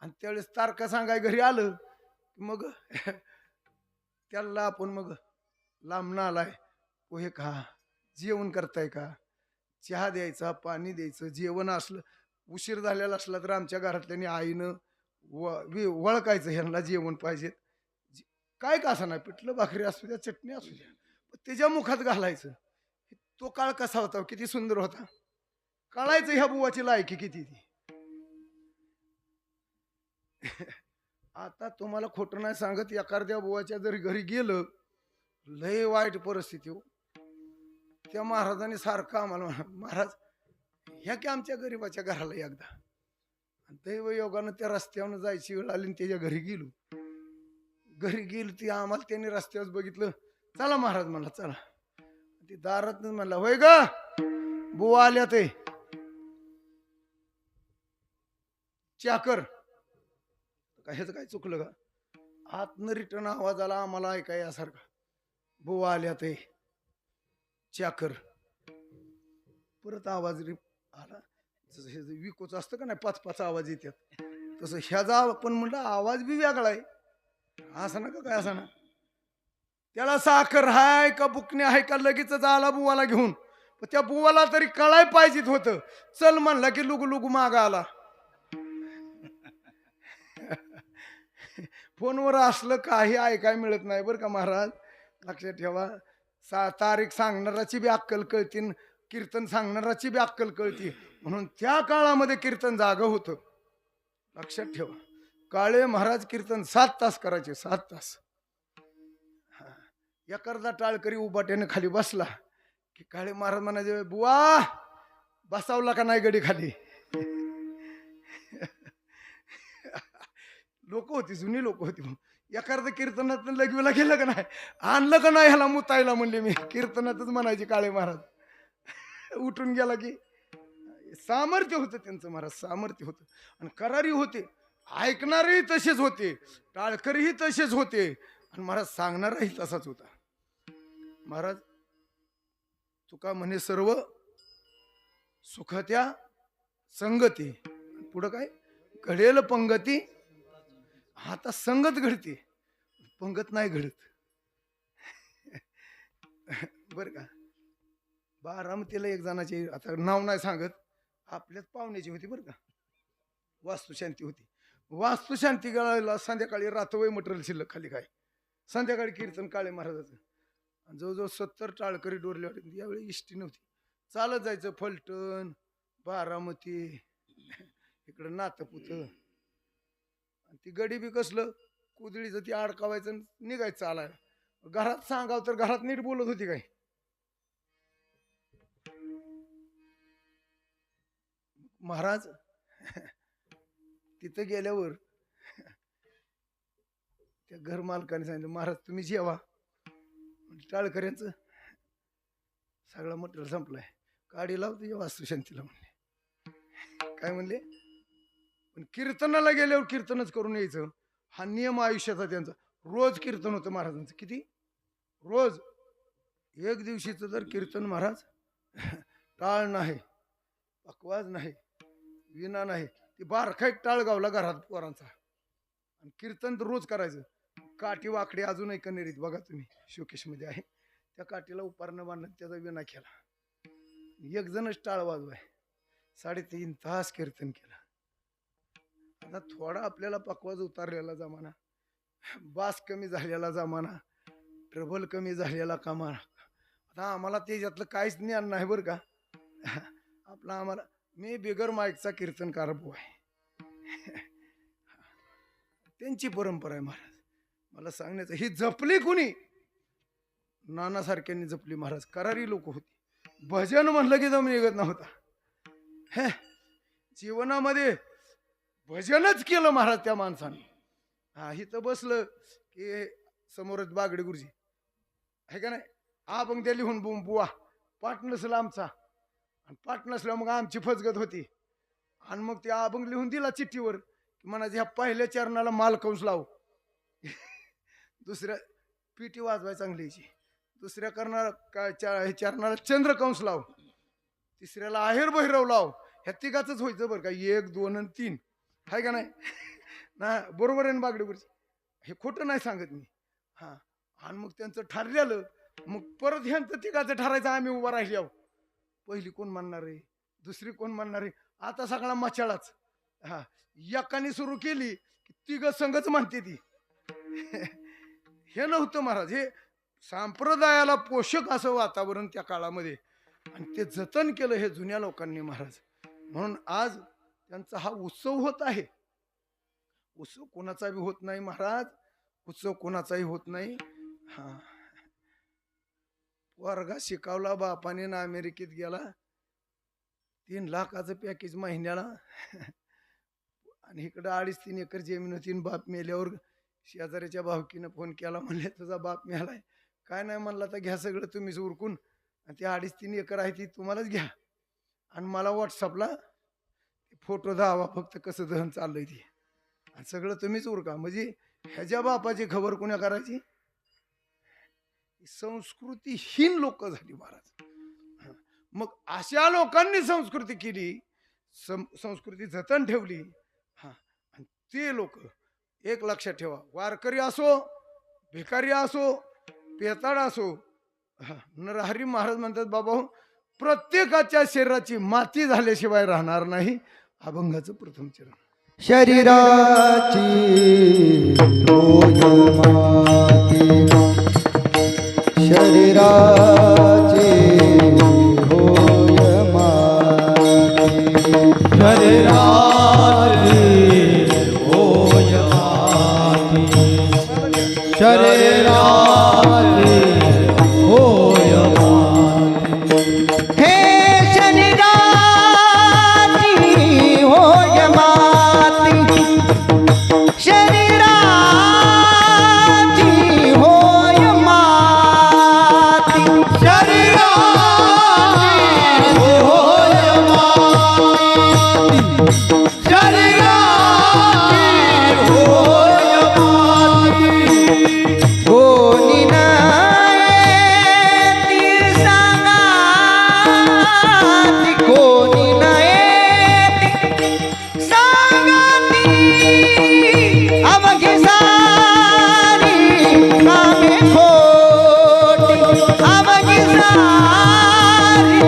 आणि त्यावेळेस तारखा सांगाय घरी आलं मग त्याला आपण मग लांबणं आलाय पोहे खा जेवण करताय का चहा द्यायचा पाणी द्यायचं. जेवण असलं उशीर झालेला असला तर आमच्या घरातल्यानी आईनं वळखायचं ह्यांना जेवण पाहिजे. काय का असं नाही पिठलं भाकरी असू द्या चटणी असू द्या त्याच्या मुखात घालायचं. तो काळ कसा होता किती सुंदर होता. कळायचं ह्या बुवाची लायकी किती ती. आता तुम्हाला खोटं नाही सांगत. एखाद्या बुवाच्या जरी घरी गेलं लय वाईट परिस्थिती हो. त्या महाराजांनी सारखं आम्हाला महाराज ह्या की आमच्या गरीबाच्या घराला एकदा. दैव योगानं त्या रस्त्यावरनं जायची वेळ आली त्याच्या घरी गेलो. घरी गेलो ती आम्हाला त्यांनी रस्त्यावर बघितलं. चला महाराज म्हणला चला. ती दारात म्हणला होय ग बुवा आल्या ते चाकर. ह्याचं काय चुकलं का. आतनं रिटर्न आवाज आला आम्हाला ऐकाय यासारखा. बुवा आल्या ते चाकर. परत आवाज आला. जसं हे विकोच असतं का नाही 5-5 आवाज येतात तसं ह्याचा पण म्हणलं आवाज बी वेगळा आहे. असं ना का काय असं ना. त्याला साखर हाय का बुकणे आहे का लगेचच आला बुवाला घेऊन. पण त्या बुवाला तरी कळाय पाहिजेत होतं. चल म्हणला की लुगू लुगू मागा आला. फोनवर असलं काही ऐकाय मिळत नाही बरं का महाराज. लक्षात ठेवा. तारीख सांगणाराची बी अक्कल कळती कीर्तन सांगणाराची बी अक्कल कळती. म्हणून त्या काळामध्ये कीर्तन जागं होतं. लक्षात ठेवा. काळे महाराज कीर्तन 7 तास करायचे. 7 तास. एखादा टाळकरी उभाट्याने खाली बसला की काळे महाराज म्हणायचे बुवा बसावला का नाही गडी खाली. लोक होती जुनी लोक होती. एखादं कीर्तनात लगवीला गेलं का नाही आणलं का नाही ह्याला मुतायला म्हणले मी. कीर्तनातच म्हणायचे काळे महाराज. उठून गेला की सामर्थ्य होतं त्यांचं महाराज. सामर्थ्य होतं. आणि करारी होते. ऐकणारेही तसेच होते. टाळकरीही तसेच होते. आणि महाराज सांगणाराही तसाच होता. महाराज तुका म्हणे सर्व सुखत्या संगती. पुढं काय घडेल पंगती. आता संगत घडते पंगत नाही घडत. बर का. बारामतीला एक जणाची आता नाव नाही सांगत आपल्याच पाहुण्याची होती बरं का. वास्तुशांती होती. वास्तुशांती गाळायला संध्याकाळी रातवय मटेरियल शिल्लक खाली काय. संध्याकाळी कीर्तन काळे महाराजाचं. जवळजवळ 70 टाळकरी डोरले होते. यावेळी इष्टी नव्हती. चालत जायचं फलटण बारामती इकडं नातपुत. ती गडी बी कसलं कुदळीचं ती अडकावायचं निघायचं चालाय. घरात सांगाव तर घरात नीट बोलत होती काय. महाराज तिथं गेल्यावर त्या घर मालकाने सांगितलं महाराज तुम्ही जेवा. टाळकऱ्यांचं सगळं मटेरियल संपलंय. काडी लाव तुझ्या वास्तुशांतीला म्हणले. काय म्हणले पण कीर्तनाला गेल्यावर कीर्तनच करून यायचं. हा नियम आयुष्याचा त्यांचा. रोज कीर्तन होतं महाराजांचं. किती रोज. एक दिवशीचं जर कीर्तन महाराज टाळ नाही पकवाज नाही विना नाही. ती बारखा एक टाळ गावला घरात पोरांचा. आणि कीर्तन तर रोज करायचं. काठी वाकडी अजूनही कनेरीत बघा तुम्ही शोकेशमध्ये आहे. त्या काठीला उपारणं बांधून त्याचा विना केला. एक जणच टाळ वाजवाय. 3.5 तास कीर्तन केलं. आता थोडा आपल्याला पकवाज उतारलेला जमाना, बास कमी झालेला जमाना, ट्रबल कमी झालेला कामा. आता आम्हाला त्याच्यातलं काहीच ज्ञान नाही बरं का. आपला आम्हाला, मी बिगर माईकचा कीर्तनकार भाऊ आहे. त्यांची परंपरा आहे महाराज. मला सांगण्याचं, ही जपली कुणी? नानासारख्यांनी जपली महाराज. करारी लोक होती. भजन म्हणलं की दम निघत नव्हता. हे जीवनामध्ये भजनच केलं महाराज त्या माणसाने. हा, इथं बसलं की समोरच बागडे गुरुजी आहे का नाही, अभंग त्या लिहून बुवा पाठ नसला आमचा, आणि पाठ नसल्या मग आमची फसगत होती. आणि मग त्या अभंग लिहून दिला चिठ्ठीवर की म्हणायचं ह्या पहिल्या चरणाला माल कंस लाव, दुसऱ्या पिटी वाजवाय चांगलीची, दुसऱ्या चरणाला चंद्र कंस लाव, तिसऱ्याला आहेर भैरव लाव. ह्या तिघाच व्हायचं बरं का, 1 2 आणि 3 आहे का नाही ना. बरोबर आहे ना बागडे गुरुजी, हे खोटं नाही सांगत मी. हा, आणि मग त्यांचं ठरलेलं, मग परत ह्यांचं तिघाचं ठरायचं. आम्ही उभा राहिली आहो, पहिली कोण म्हणणार आहे, दुसरी कोण म्हणणार आहे, आता सगळा मचाळाच. हा, एकाने सुरू केली की तिघ संघच म्हणते ती. हे नव्हतं महाराज. हे संप्रदायाला पोषक असं वातावरण त्या काळामध्ये, आणि ते जतन केलं हे जुन्या लोकांनी महाराज. म्हणून आज त्यांचा हा उत्सव होत आहे. उत्सव कोणाचा बी होत नाही महाराज, उत्सव कोणाचाही होत नाही. हा, वर्गा शिकावला बापाने ना, अमेरिकेत गेला, 3 लाखाचं पॅकेज महिन्याला, आणि इकडं 2.5-3 एकर जमीन होती. बाप मेल्यावर शेजाऱ्याच्या भावकीनं फोन केला, म्हणले तुझा बाप मेलाय. काय नाही म्हणला, तर घ्या सगळं तुम्हीच उरकून, आणि ते 2.5-3 एकर आहे ती तुम्हालाच घ्या, आणि मला व्हॉट्सअपला फोटो दावा फक्त कसं दहन चाललंय ते, आणि सगळं तुम्हीच उरका. म्हणजे ह्याच्या बापाची खबर कोणा करायची? संस्कृतीहीन लोक झाली महाराज. मग अशा लोकांनी संस्कृती केली, संस्कृती जतन ठेवली. हा, आणि ते लोक एक लक्षात ठेवा, वारकरी असो, भिकारी असो, पेताड असो, नरहरी महाराज म्हणतात बाबा, प्रत्येकाच्या शरीराची माती झाल्याशिवाय राहणार नाही. अभंगाचं प्रथम चरण. शरीराची होय माती, शरीराची होय माती, शरीराची होय माती, शरीराची होय माती. हे शरीराची होय माती, शरीराची होय माती, शरीराची होय माती, शरीराची होय माती. कोणी नाही ती सांगा, ती कोणी नाही ती सांगा, ती अवघी सारी कामे खोटी, अवघी सारी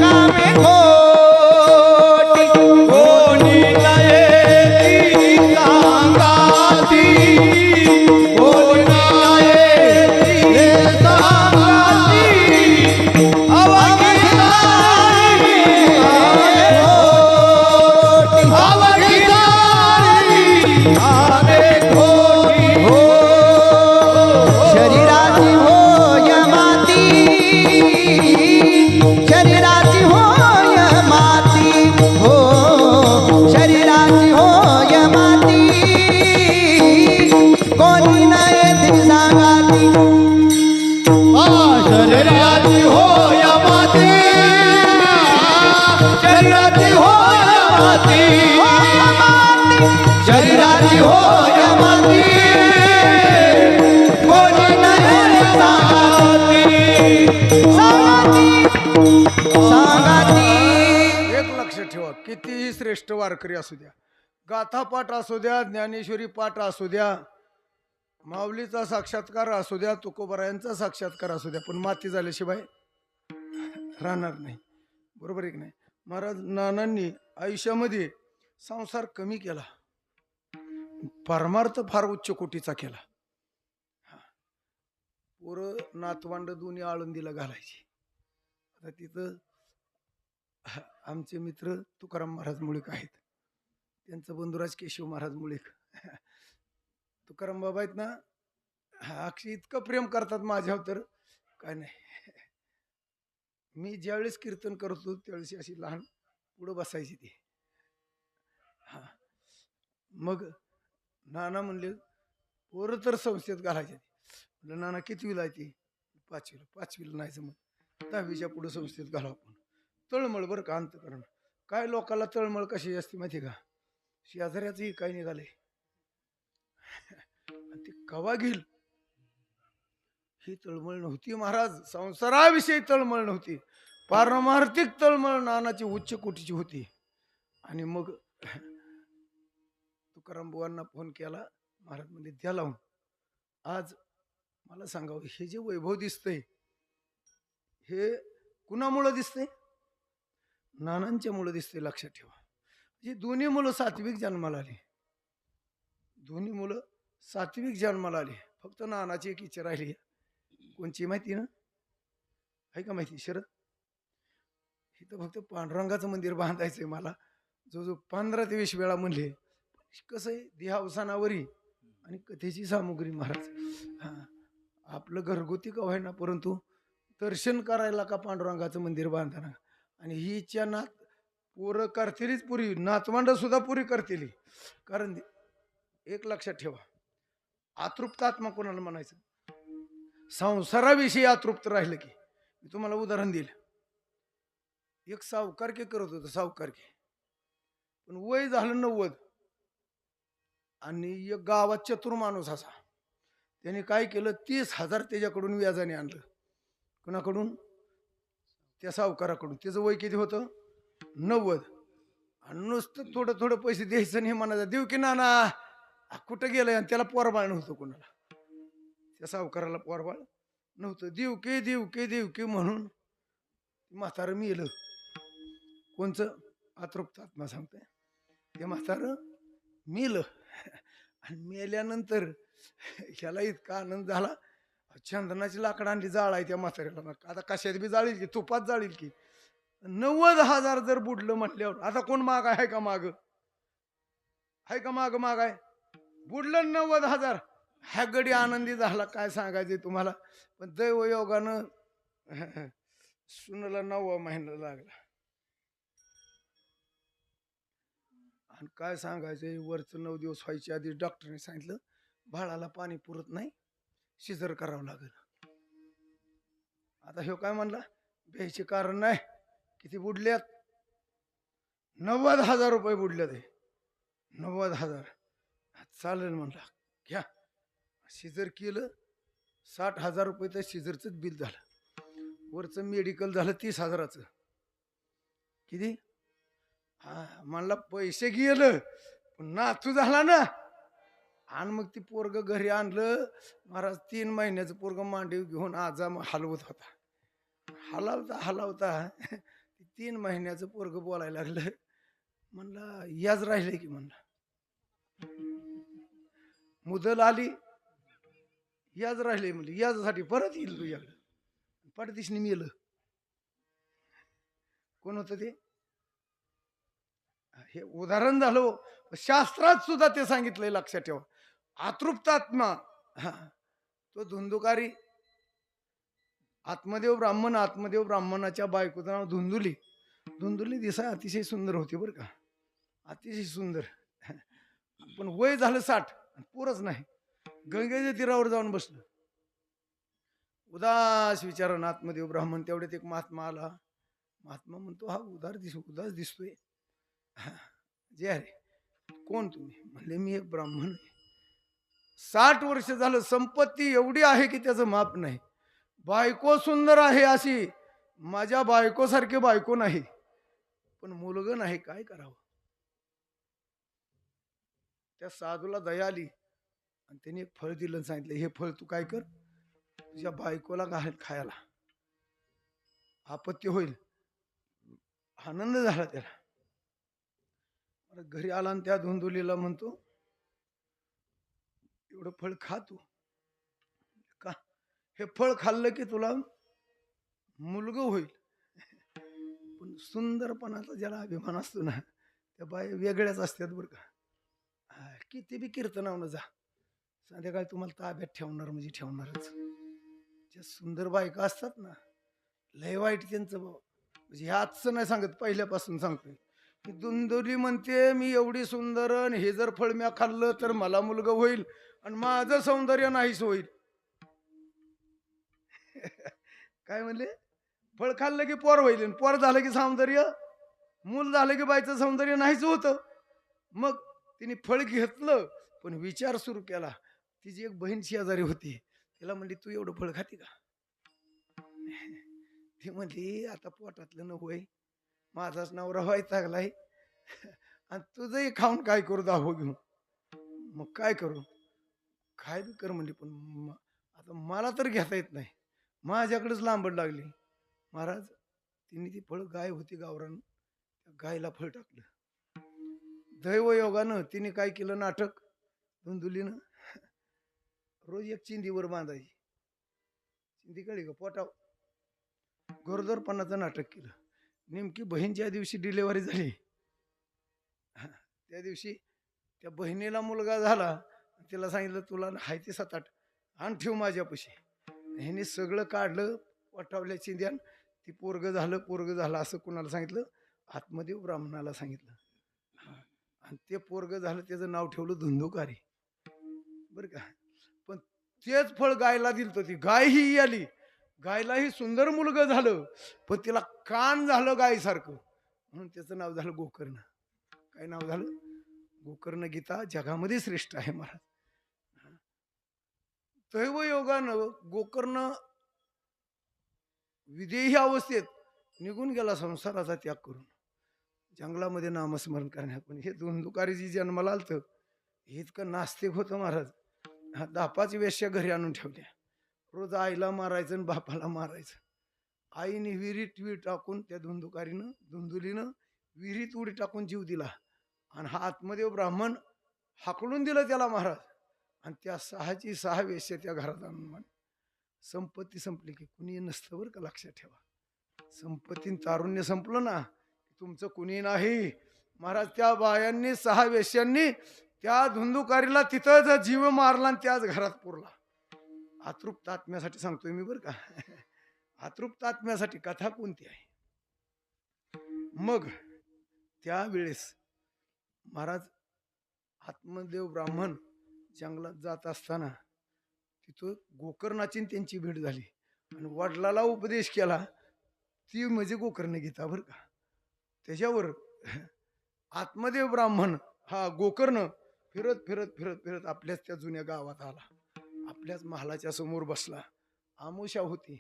कामे खोटी. कोणी नयेती सांगाती, कोणी नयेती सांगाती, अवघी सारी अवघी सारी आमे खोटी. हो शरीराची होय माती, शरीराची होय माती, हो शरीराची होय माती, कोणी नाही ती सांगाती. शरीराची होय माती, शरीराची होय माती, शरीराची होय माती, कोणी नाही सांगाती. सांगाती. एक लक्षात ठेवा, कितीही श्रेष्ठ वारकरी असू द्या, गाथा पाठ असू द्या, ज्ञानेश्वरी पाठ असू द्या, माऊलीचा साक्षात्कार असू द्या, तुकोबरायांचा साक्षात्कार असू द्या, पण माती झाल्याशिवाय राहणार नाही. बरोबर आहे की नाही महाराज? नानांनी आयुष्यामध्ये संसार कमी केला, परमार्थ फार उच्च कोटीचा केला. पोरं नातवांड दोन्ही आळंदीला घालायची. आता तिथं आमचे मित्र तुकाराम महाराज मुळीक आहेत, त्यांचं बंधुराज केशव महाराज मुळीक. तुकाराम बाबा आहेत ना, अक्षय इतकं प्रेम करतात माझ्यावर तर काय नाही. मी ज्यावेळेस कीर्तन करतो त्यावेळेस अशी लहान पुढं बसायची ती. हा, मग नाना म्हणले पोरं तर संस्थेत घालायचे. म्हणलं नाना कितवीला आहे ती? पाचवीला. पाचवीला नाही जमत, 10वीच्या पुढे संस्थेत घालावं आपण. तळमळ बरं का अंतकरण. काय लोकाला तळमळ कशी असते माहिती का? शेजाऱ्याचंही काय निघाले ती कवा घेईल ही तळमळ नव्हती महाराज. संसाराविषयी तळमळ नव्हती, पारमार्थिक तळमळ नानाची उच्च कोटीची होती. आणि मग तुकाराम बुवांना फोन केला. महाराज म्हणजे द्या लावून. आज मला सांगावं, हे जे वैभव दिसतंय हे कुणामुळं दिसतंय? नानांच्या मुळे दिसतंय. लक्षात ठेवा. ही दोन्ही मुलं सात्विक जन्माला आली. दोन्ही मुलं सात्विक जन्माला आली. फक्त नानाची एक इच्छा राहिली. कोणची माहिती ना? आहे का माहिती शरद? इथं फक्त पांडुरंगाचं मंदिर बांधायचंय मला. जो 15 ते 20 वेळा म्हणले. कसं आहे, देहावसानावरी आणि कथेची सामुग्री महाराज. हा, आपलं घरगुती का व्हायना, परंतु दर्शन करायला का पांडुरंगाचं मंदिर बांधताना. आणि ही इच्छा ना पोरं करतीलच पुरी, नातवंड सुद्धा पुरी करतील. कारण एक लक्षात ठेवा, अतृप्त आत्मा कोणाला म्हणायचं? संसाराविषयी अतृप्त राहिलं की. मी तुम्हाला उदाहरण दिलं. एक सावकारके करत होतं, सावकारके. पण वय झालं 90 आणि एक गावात चतुर माणूस असा, त्याने काय केलं, 30,000 त्याच्याकडून व्याजाने आणलं. कोणाकडून? त्या सावकाराकडून. त्याचं वय किती होतं? 90. आणि नुसतं थोडं थोडं पैसे द्यायचं आणि हे म्हणायचं देऊ की नाना. कुठं गेलंय? आणि त्याला पोरबाळ नव्हतं कोणाला. त्या सावकाराला पोरबाळ नव्हतं. देऊ की देऊ की देऊ की म्हणून म्हातारं मेलं. कोणचं? अतृप्त आत्मा सांगतोय. ते म्हातारं मेलं. आणि मेल्यानंतर ह्याला इतका आनंद झाला, चंदनाची लाकड आणली जाळाय त्या म्हाताऱ्याला. आता कशात बी जाळील की, तुपात जाळील की. 90,000 जर बुडलं म्हटल्यावर आता कोण माग आहे का? माग आहे का? माग आहे. बुडलं 90,000. ह्या गडी आनंदी झाला, काय सांगायचे तुम्हाला. पण दैवयोगानं सुनाला 9वा महिना लागला. आणि काय सांगायचंय, वरचं 9 दिवस व्हायच्या आधी डॉक्टरने सांगितलं बाळाला पाणी पुरत नाही, सिजर करावं लागेल. आता हे काय म्हणला, भ्यायचे कारण नाही. किती बुडल्यात? 90,000 रुपये बुडले. ते 90,000 चालेल म्हणला, घ्या. सिजर केलं. 60,000 रुपये तर सिजरचंच बिल झालं. वरचं मेडिकल झालं 30,000चं. किती? हा, म्हणला पैसे गेलं पण नातू झाला ना. आणि मग ती पोरग घरी आणलं. महाराज 3 महिन्याचं पोरग मांडीव घेऊन आजा हलवत होता. हलावता 3 महिन्याचं पोरग बोलायला लागलं. म्हणलं याज राहिले की. म्हणलं मुदल आली, याज राहिले. म्हणले याजासाठी परत येईल तुझ्याकडं. पडदिशनी मेलं. कोण होतं ते? हे उदाहरण झालं. शास्त्रात सुद्धा ते सांगितलंय. लक्षात ठेवा. अतृप्त आत्मा, तो धुंदुकारी. आत्मदेव ब्राह्मण, आत्मदेव ब्राह्मणाच्या बायकोचं नाव धुंदुली. धुंदुली दिसाय अतिशय सुंदर होती बरं का, अतिशय सुंदर. पण वय झालं 60, पुरच नाही. गंगेच्या तीरावर जाऊन बसलं. उदास विचारानं आत्मदेव ब्राह्मण. तेवढ्यात एक महात्मा आला. महात्मा म्हणतो हा उदास दिसतोय. जे अरे कोण तुम्ही? म्हणले मी एक ब्राह्मण आहे. 60 वर्ष झालं. संपत्ती एवढी आहे की त्याचं माप नाही. बायको सुंदर आहे अशी, माझ्या बायकोसारखी बायको नाही, पण मुलगा नाही. काय करावं? त्या साधूला दया आली आणि त्यांनी एक फळ दिलं. सांगितलं हे फळ तू काय कर, तुझ्या बायकोला घाल खायला, आपत्ती होईल. आनंद झाला त्याला. घरी आला आणि त्या धुंदुलीला म्हणतो एवढं फळ खा तू. का हे फळ खाल्लं की तुला मुलगा होईल. पण सुंदरपणाचा ज्याला अभिमान असतो ना त्या बाया वेगळ्याच असतात बरं का. किती बी कीर्तनावनं जा, संध्याकाळी तुम्हाला ताब्यात ठेवणार म्हणजे ठेवणारच. ज्या सुंदर बायका असतात ना लय वाईट त्यांचं भाऊ. म्हणजे हे आजचं नाही सांगत, पहिल्यापासून सांगतोय की दुंदुली म्हणते मी एवढी सुंदर आणि हे जर फळ म्या खाल्लं तर मला मुलगा होईल आणि माझं सौंदर्य नाहीच होईल. काय म्हणले? फळ खाल्लं की पोर होईल आणि पोर झालं की सौंदर्य, मूल झालं की बायचं सौंदर्य नाहीच होतं. मग तिने फळ घेतलं पण विचार सुरू केला. तिची एक बहीण शेजारी होती, तिला म्हणली तू एवढं फळ खाती का? ती म्हणली आता पोटातलं न होय, माझाच नवरा व्हायचा लागलाय आणि तुझंही खाऊन काय करू दाहो घेऊन. मग काय करू? काय बी कर म्हणली, पण आता मला तर घेता येत नाही, माझ्याकडेच लांबड लागली. महाराज तिने ती फळ गाय होती गावरान, त्या गायला फळ टाकलं. दैवयोगानं तिने काय केलं नाटक, धुंदुलीनं रोज एक चिंदीवर बांधायची. चिंदी कळली का पोटाव, गरोदरपणाचं नाटक केलं. नेमकी बहीण ज्या दिवशी डिलेव्हरी झाली त्या दिवशी त्या बहिणीला मुलगा झाला. तिला सांगितलं तुला हाय ते 7-8 आण ठेव माझ्यापाशी. ह्याने सगळं काढलं पोटावल्या चिंध्यान, ती पोरग झालं असं कुणाला सांगितलं? आत्मदेव ब्राह्मणाला सांगितलं. आणि ते पोरग झालं त्याचं नाव ठेवलं धुंदुकारी. बरं का. पण तेच फळ गायला दिलं तर ती गाय ही आली, गायलाही सुंदर मुलगा झालं पण तिला कान झालं गायसारखं, म्हणून त्याचं नाव झालं गोकर्ण. काय नाव झालं? गोकर्ण. गीता जगामध्ये श्रेष्ठ आहे महाराज. दैवयोगानं गोकर्ण विदेही अवस्थेत निघून गेला संसाराचा त्याग करून जंगलामध्ये नामस्मरण करण्यात. पण हे धुंदुकारी जी जन्माला आलतं हे इतकं नास्तिक होतं महाराज. 10-5 वेश्या घरी आणून ठेवल्या. रोज आईला मारायचं आणि बापाला मारायचं. आईने विहिरीत उडी टाकून त्या धुंदुलीनं विहिरीत उडी टाकून जीव दिला आणि हा आत्मदेव ब्राह्मण हाकलून दिलं त्याला महाराज. आणि त्या 6 वेश्या त्या घरात आणून संपत्ती संपली की कुणी नसतं बरं का, लक्षात ठेवा. संपत्ती तारुण्य संपलं ना तुमचं कुणी नाही महाराज. त्या बायांनी 6 वेश्यांनी त्या धुंदुकारीला तिथंच जीव मारला आणि त्याच घरात पुरला. अतृप्त आत्म्यासाठी सांगतोय मी बरं का. अतृप्त आत्म्यासाठी कथा कोणती आहे. मग त्यावेळेस महाराज आत्मदेव ब्राह्मण जंगलात जात असताना तिथं गोकर्णाची त्यांची भेट झाली आणि वडिलाला उपदेश केला. ती म्हणजे गोकर्ण गीता बरं का. त्याच्यावर आत्मदेव ब्राह्मण हा गोकर्ण फिरत फिरत फिरत फिरत आपल्याच त्या जुन्या गावात आला. आपल्याच महालाच्या समोर बसला. आमोशा होती.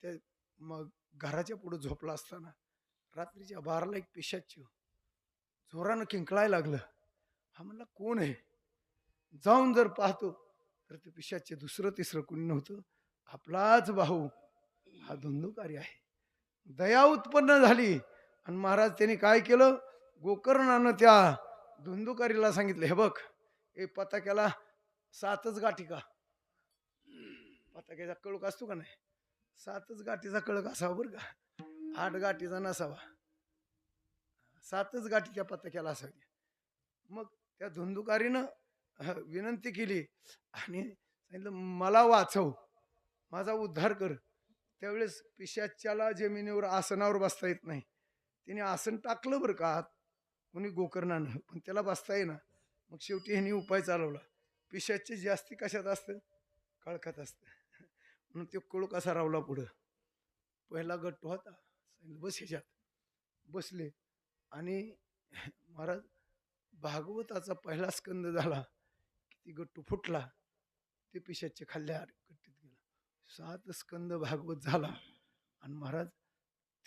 त्या मग घराच्या पुढे झोपला असताना रात्रीच्या 12ला एक पिशाच जोरानं किंकळायला लागलं. हा म्हणला कोण आहे? जाऊन जर पाहतो तर ते पिशाचे दुसरं तिसरं कुणी नव्हतं, आपलाच भाऊ हा धुंदुकारी आहे. दया उत्पन्न झाली आणि महाराज त्यांनी काय केलं, गोकर्णानं त्या धुंदुकारीला सांगितलं, हे बघ हे पताक्याला 7च गाठी का, पताक्याचा कळक असतो का नाही, 7च गाठीचा कळक असावा बरं का, 8 गाठीचा नसावा, 7च गाठी त्या पताक्याला असावी. मग त्या धुंदुकारीनं विनंती केली आणि सांगितलं मला वाचव, माझा उद्धार कर. त्यावेळेस पिशाच्याला जमिनीवर आसनावर बसता येत नाही. तिने आसन टाकलं बरं का आत कोणी गोकर्णानं, पण त्याला बसता येईना. मग शेवटी ह्यानी उपाय चालवला. पिशाची जास्ती कशात असतं, कळकात असतं. म्हणून तो कळू कसा रावला पुढं. पहिला गट्टू होता, बस ह्याच्यात बसले आणि महाराज भागवताचा पहिला स्कंद झाला की ती गट्टू फुटला, ते पिशाचे खाल्ल्या गट्टीत गेला. 7 स्कंद भागवत झाला आणि महाराज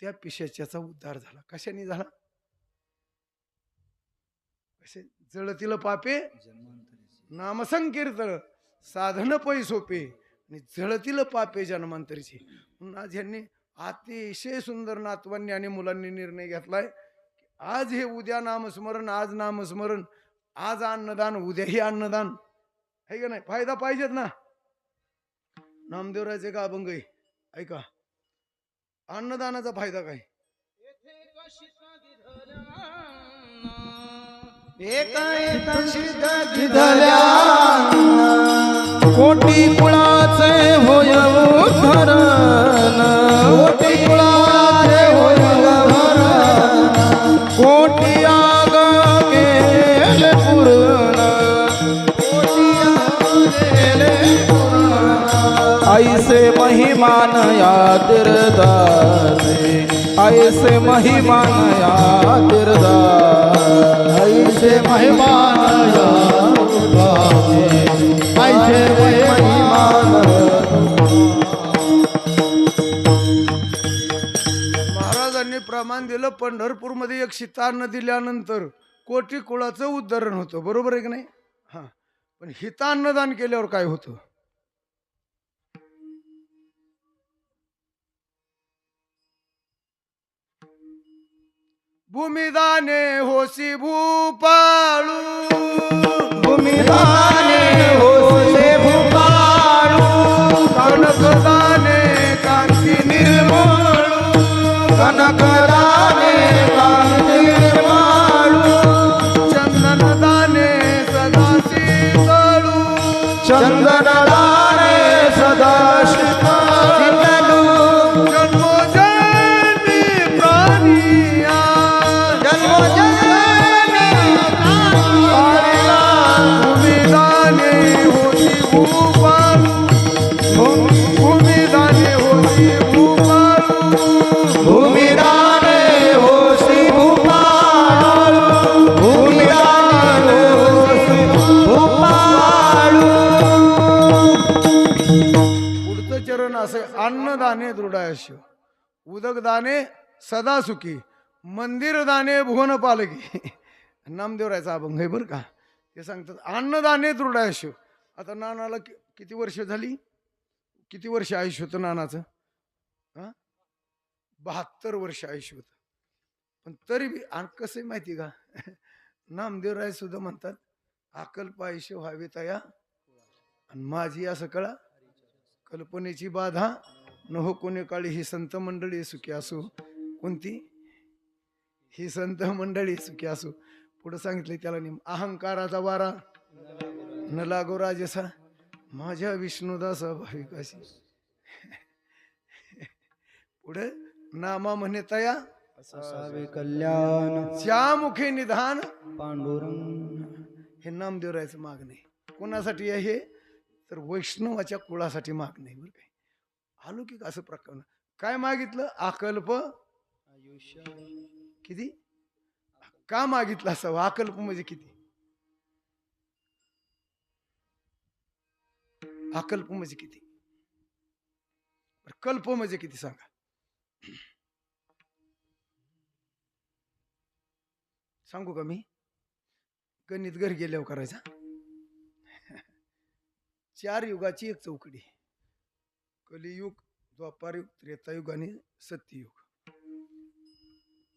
त्या पिशाच्याचा उद्धार झाला. कशाने झाला? कसे जळतील पापे नामसंकीर्तन साधन पै सोपे आणि जळतील पापे जन्मांतरीचे. म्हणून आज ह्यांनी अतिशय सुंदर नातवांनी आणि मुलांनी निर्णय घेतलाय की आज हे उद्या नामस्मरण, आज नामस्मरण, आज अन्नदान, उद्याही अन्नदान. है का नाही? फायदा पाहिजेत ना. नामदेवरायचे का अभंग आहे, ऐका. अन्नदानाचा फायदा काय? कोटी कुळाचे होय उद्धरण, कोटी कुळाचे होय उद्धरण, कोटी आग केले पूर्ण, कोटी आग केले पूर्ण. ऐसे महिमान या तीर्थाचे, ऐसे महिमान या तीर्थाचे, ऐसे महिमान या तीर्थाचे, ऐसे महिमान. महाराजांनी प्रमाण दिलं, पंढरपूर मध्ये एक हितान्न दिल्यानंतर कोटी कुळाचं उद्धरण होतं, बरोबर आहे की नाही? हा, पण हितान्नदान केल्यावर काय होतं? भूमिदाने होसी भूपाळू, भूमिदाने होसे भूपाळू, कनकदाने कांती निर्मळू, कनकदाने कांती निर्मळू, चंदनदाने सदा शीतळू, चंदनदाने सदा शीतळू, जन्मोजन्मी प्राणिया, भूमिदाने होसी भूपाळू, भूमिदाने होसी भूपाळू, भूमिदाने होसी भूपाळू, भूमिदाने होसी भूपाळू. पुढचं चरण असे, अन्नदाने दृढायश, उदकदाने सदा सुखी, मंदिर दाने भुवन पालकी. नामदेवरायचा अभंग आहे बरं का. ते सांगतात अन्नदाने दृढायश. आता नानाला किती वर्ष झाली, किती वर्ष आयुष्य होतं नानाचं? 72 वर्ष आयुष्य होतं. पण तरी बी आणि कसं आहे माहिती का, नामदेवराय सुद्धा म्हणतात अकल्प आयुष्य व्हावे तया, आणि माझी असं कळा कल्पनेची बाधा न हो कोणी काळी, ही संत मंडळी सुखी असो. कोणती? ही संत मंडळी सुखी असो. पुढे सांगितले त्याला नेम, अहंकाराचा वारा न लागो राजसा, माझ्या विष्णुदासा भाविकाशी. पुढे नामा म्हणे तया असावे कल्याण ज्या मुखे निधान पांडुरंग. हे नामदेवरायचं मागणं आहे. कोणासाठी आहे हे? तर वैष्णवाच्या कुळासाठी मागणं आहे बरं काय. अलौकिक असं प्रकरण. काय मागितलं? अकल्प आयुष्य किती? का मागितलं असावं? अकल्प म्हणजे किती? अकल्प म्हणजे किती? कल्प म्हणजे किती सांगा? सांगू का मी? गणित घर गेल्यावर करायचा. 4 युगाची एक चौकडी, कलियुग, द्वापारयुग, त्रेतायुग आणि सत्ययुग.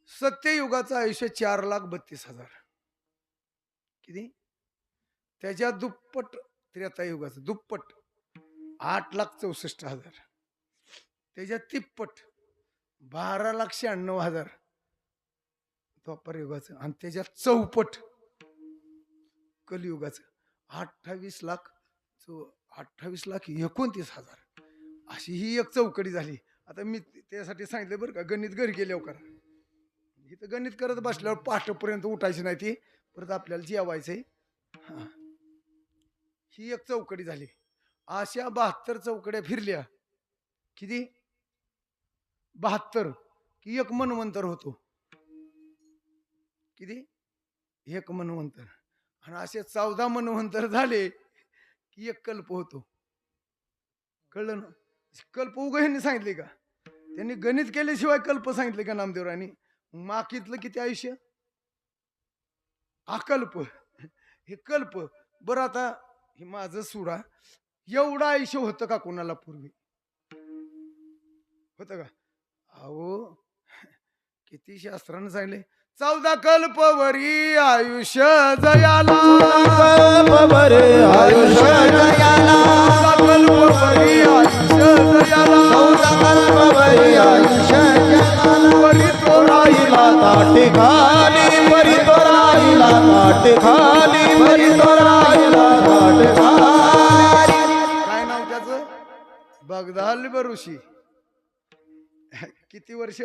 सत्ययुगाचं आयुष्य 4,32,000. किती? त्याच्या दुप्पट त्रेतायुगाचं दुप्पट 8,64,000. त्याच्या तिप्पट 12,96,000 द्वापार युगाचं, आणि त्याच्या चौपट कलियुगाचं 28,29,000. अशी ही एक चौकडी झाली. आता मी त्यासाठी सांगितलं बरं का, गणित घरी गेल्यावर करा. इथं गणित करत बसल्यावर पहाटेपर्यंत उठायची नाही ती, परत आपल्याला जेवायचंय. हा, ही एक चौकडी झाली. अशा 72 चौकड्या फिरल्या. किती? 72. की एक मनवंतर होतो. किती? एक मनवंतर. आणि असे 14 मनवंतर झाले की एक कल्प होतो. कळलं ना? कल्प उगा ह्यांनी सांगितले का? त्यांनी गणित केल्याशिवाय कल्प सांगितले का नामदेवरांनी? मागितलं किती आयुष्य? अकल्प. हे कल्प. बरं आता हे माझं सोडा, एवढं आयुष्य होतं का कोणाला पूर्वी? होतं का? अहो किती शास्त्रानं सांगितले, 14 कल्पवरी आयुष्य जयाला कल्पवरे आयुष्य जयाला 14 कल्पवरी आयुष्य जयाला 14 कल्पवरी आयुष्य जयाला वरी तो राहिला ताटे खाली परी तो राहिला ताटे खाली परी तो राहिला ताटे खाली. काय नाव त्याचं बगदाल ऋषी. किती वर्ष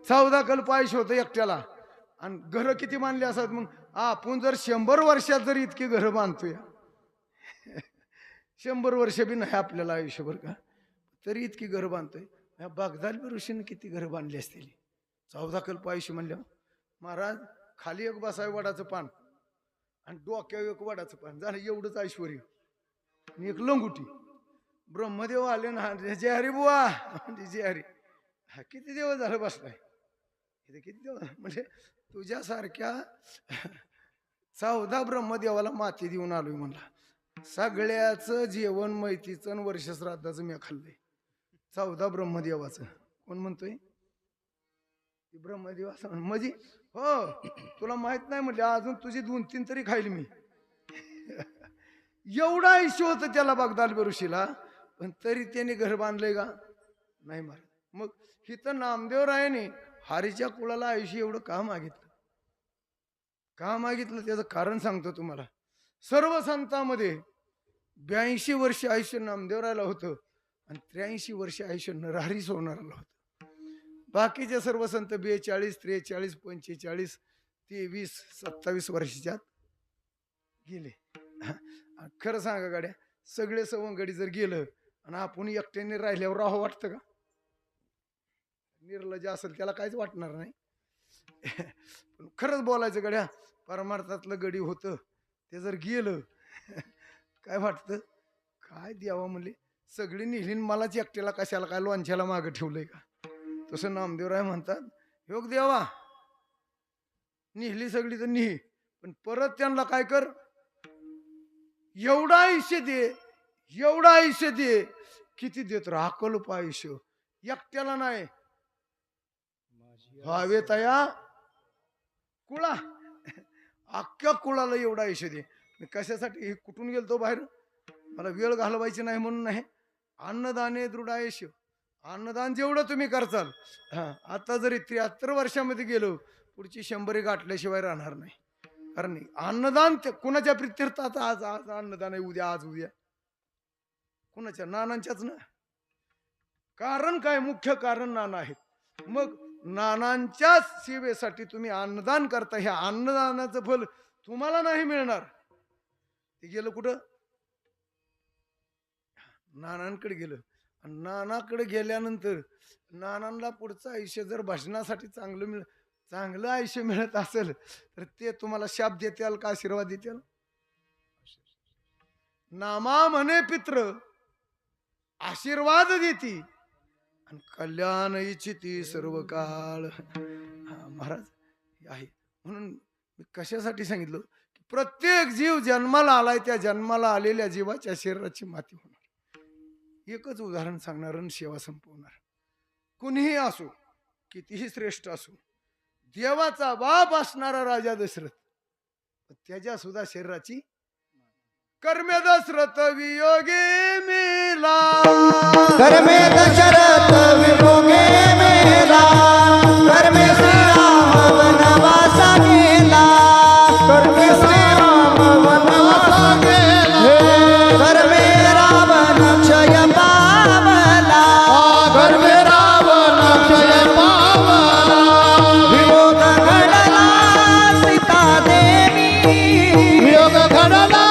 14 कल्प आयुष्य होतं एकट्याला. आणि घर किती बांधली असतात मग आपण जर 100 वर्षात जर इतकी घरं बांधतोय 100 वर्ष बी नाही आपल्याला आयुष्यभर का तरी इतकी घरं बांधतोय. या बगदाल ऋषीने किती घरं बांधली असतील. 14 कल्प आयुष्य म्हणलं महाराज. खाली एक बसाय वडाचं पान आणि डोक्यावर एक वडाचं पान झालं एवढंच ऐश्वर. आणि एक लंगुटी. ब्रह्मदेव आले ना जय हरी बुवा जय हरी. किती दिवस झालं बसलाय इथे किती दिवस म्हणजे तुझ्यासारख्या 14 ब्रह्मदेवाला माती देऊन आलोय म्हणला. सगळ्याचं जेवण मैतीचं वर्ष श्राद्धाचं मी खाल्लंय 14 ब्रह्मदेवाचं. कोण म्हणतोय ब्रह्मदेव असं म्हणजे हो तुला माहित नाही म्हटलं अजून तुझी 2-3 तरी खाईल मी. एवढा आयुष्य होतं त्याला बगदाल ऋषीला पण तरी त्याने घर बांधलंय का नाही महाराज. मग इथं नामदेव रायाने हारीच्या कुळाला आयुष्य एवढं का मागितलं त्याचं कारण सांगतो तुम्हाला. सर्व संतांमध्ये 82 वर्ष आयुष्य नामदेवरायला होतं आणि 83 वर्ष आयुष्य नरहरी सोनाराला होतं. बाकीचे सर्व संत 42, 43, 45, 23, 27 वर्षाच्यात गेले. खरं सांगा गाड्या सगळे सवंगडी जर गेलं आणि आपण एकट्याने राहिल्यावर राहावं वाटतं का. निर्लज असेल त्याला काहीच वाटणार नाही. पण खरंच बोलायचं गड्या परमार्थातलं गडी होतं ते जर गेलं काय वाटतं काय द्यावं म्हणले सगळी निघलीन मलाच एकट्याला कशाला काय लोणच्याला मागं ठेवलंय का. तसं नामदेवराय म्हणतात योग देवा निघली सगळी तर निही पण परत त्यांना काय कर एवढं आयुष्य दे किती देत राहा कल्प आयुष्य एकट्याला नाही व्हावे तया कुळा अख्ख्या कुळाला एवढं आयुष्य दे. मी कशासाठी कुठून गेलतो बाहेर मला वेळ घालवायची नाही म्हणून नाही. अन्नदाने दृढ आयुष्य अन्नदान जेवढं तुम्ही करचाल आता जरी 73 वर्षामध्ये गेलो पुढची 100 गाठल्याशिवाय राहणार नाही. कारण अन्नदान ते कुणाच्या प्रित्यर्थात आज अन्नदान आहे उद्या आज उद्या कुणाच्या नानांच्याच ना. कारण काय मुख्य कारण नाना आहेत. मग नानांच्या सेवेसाठी तुम्ही अन्नदान करता. ह्या अन्नदानाचं फल तुम्हाला नाही मिळणार. ते गेलं कुठं नानांकडे गेलं. आणि नानाकडे गेल्यानंतर नानांना पुढचं आयुष्य जर भजनासाठी चांगलं आयुष्य मिळत असेल तर ते तुम्हाला शाप देतील का आशीर्वाद देतील. नामा म्हणे पित्र आशीर्वाद देती आणि कल्याण इच्छिती सर्व काळ. महाराज आहे म्हणून मी कशासाठी सांगितलं की प्रत्येक जीव जन्माला आलाय त्या जन्माला आलेल्या जीवाच्या शरीराची माती होणार. एकच उदाहरण सांगणार आणि सेवा संपवणार. कुणीही असो कितीही श्रेष्ठ असो देवाचा बाप असणारा राजा दशरथ त्याच्या सुद्धा शरीराची कर्मे दशरथ वियोगे मेला कर्मे दशरथ वियोगे मेला कर्मे श्रीराम वनवासा गेला कर्मे श्रीराम वनवासा गेला कर्मे रावण क्षय पावला कर्मे रावण क्षय पावला वियोग घडला सीता देवी वियोग घडला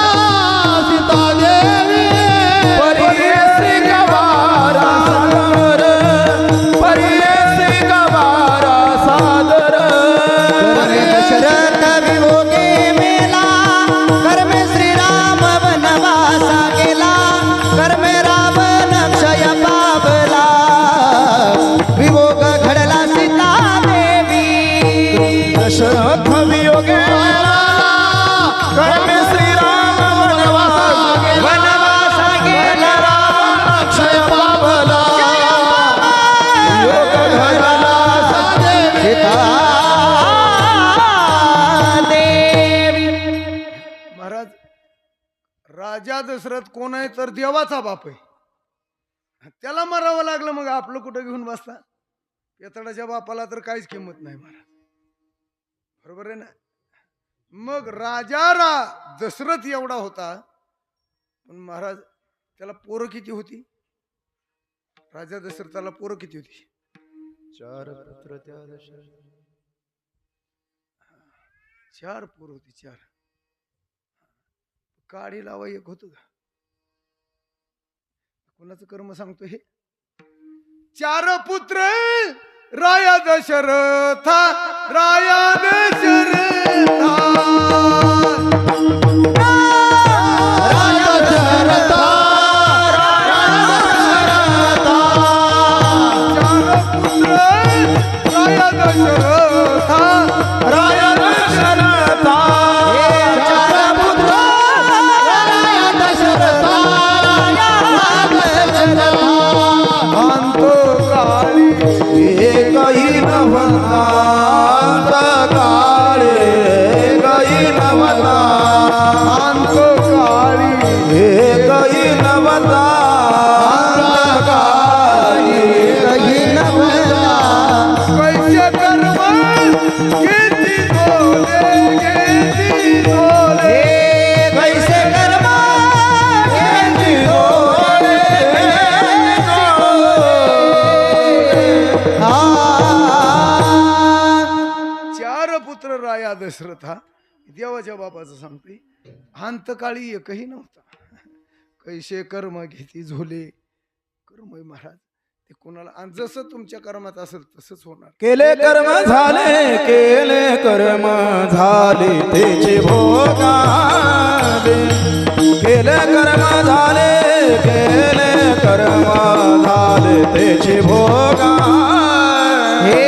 सीता देवी परियसी गवारा सादर परियसी गवारा सादर कर्मे दशरथ वियोगे मेला कर्मे श्रीराम वनवासा गेला कर्मे रावण क्षय पावला वियोग घडला सीता देवी दशरथ वियोगे कर्मे श्रीराम राजा दशरथ कोण आहे तर देवाचा बाप आहे. त्याला मारावं लागलं, मग आपलं कुठं घेऊन बसता? पेतडाच्या बापाला तर काहीच किंमत नाही महाराज, बरोबर आहे ना. मग दशरथ एवढा होता, पण महाराज त्याला पोरं किती होती? राजा दशरथाला पोरं किती होती? 4 पुत्र त्या दशरथ. 4 पोरं होती, 4. काडी लावा एक होत का? कोणाचं कर्म सांगतो हे? 4 पुत्र राया दशरथा, राया दशरथा. राया दशरथा, राया दशरथा, राया दशरथा. चार पुत्र राया दशरथा, राया दशरथा. अंत काळी एकही नवता काळे, एकही नवता. अंत काळी एकही नवता काळे. एकही नवला. कैसे कर्म किती बोले कैसे कर्म केली डोळे. चार पुत्र राया दशरथा, देवाच्या बापाचं सांगते. अंतकाळी एकही नव्हता. कैसे कर्म घेती झोले. कर्म आहे महाराज, ते कोणाला, आणि जसं तुमच्या कर्मात असेल तसंच होणार. केले कर्म झाले, केले कर्म झाले त्याचे भोगाले. केले कर्म झाले, केले कर्म झाले त्याचे भोगाले. हे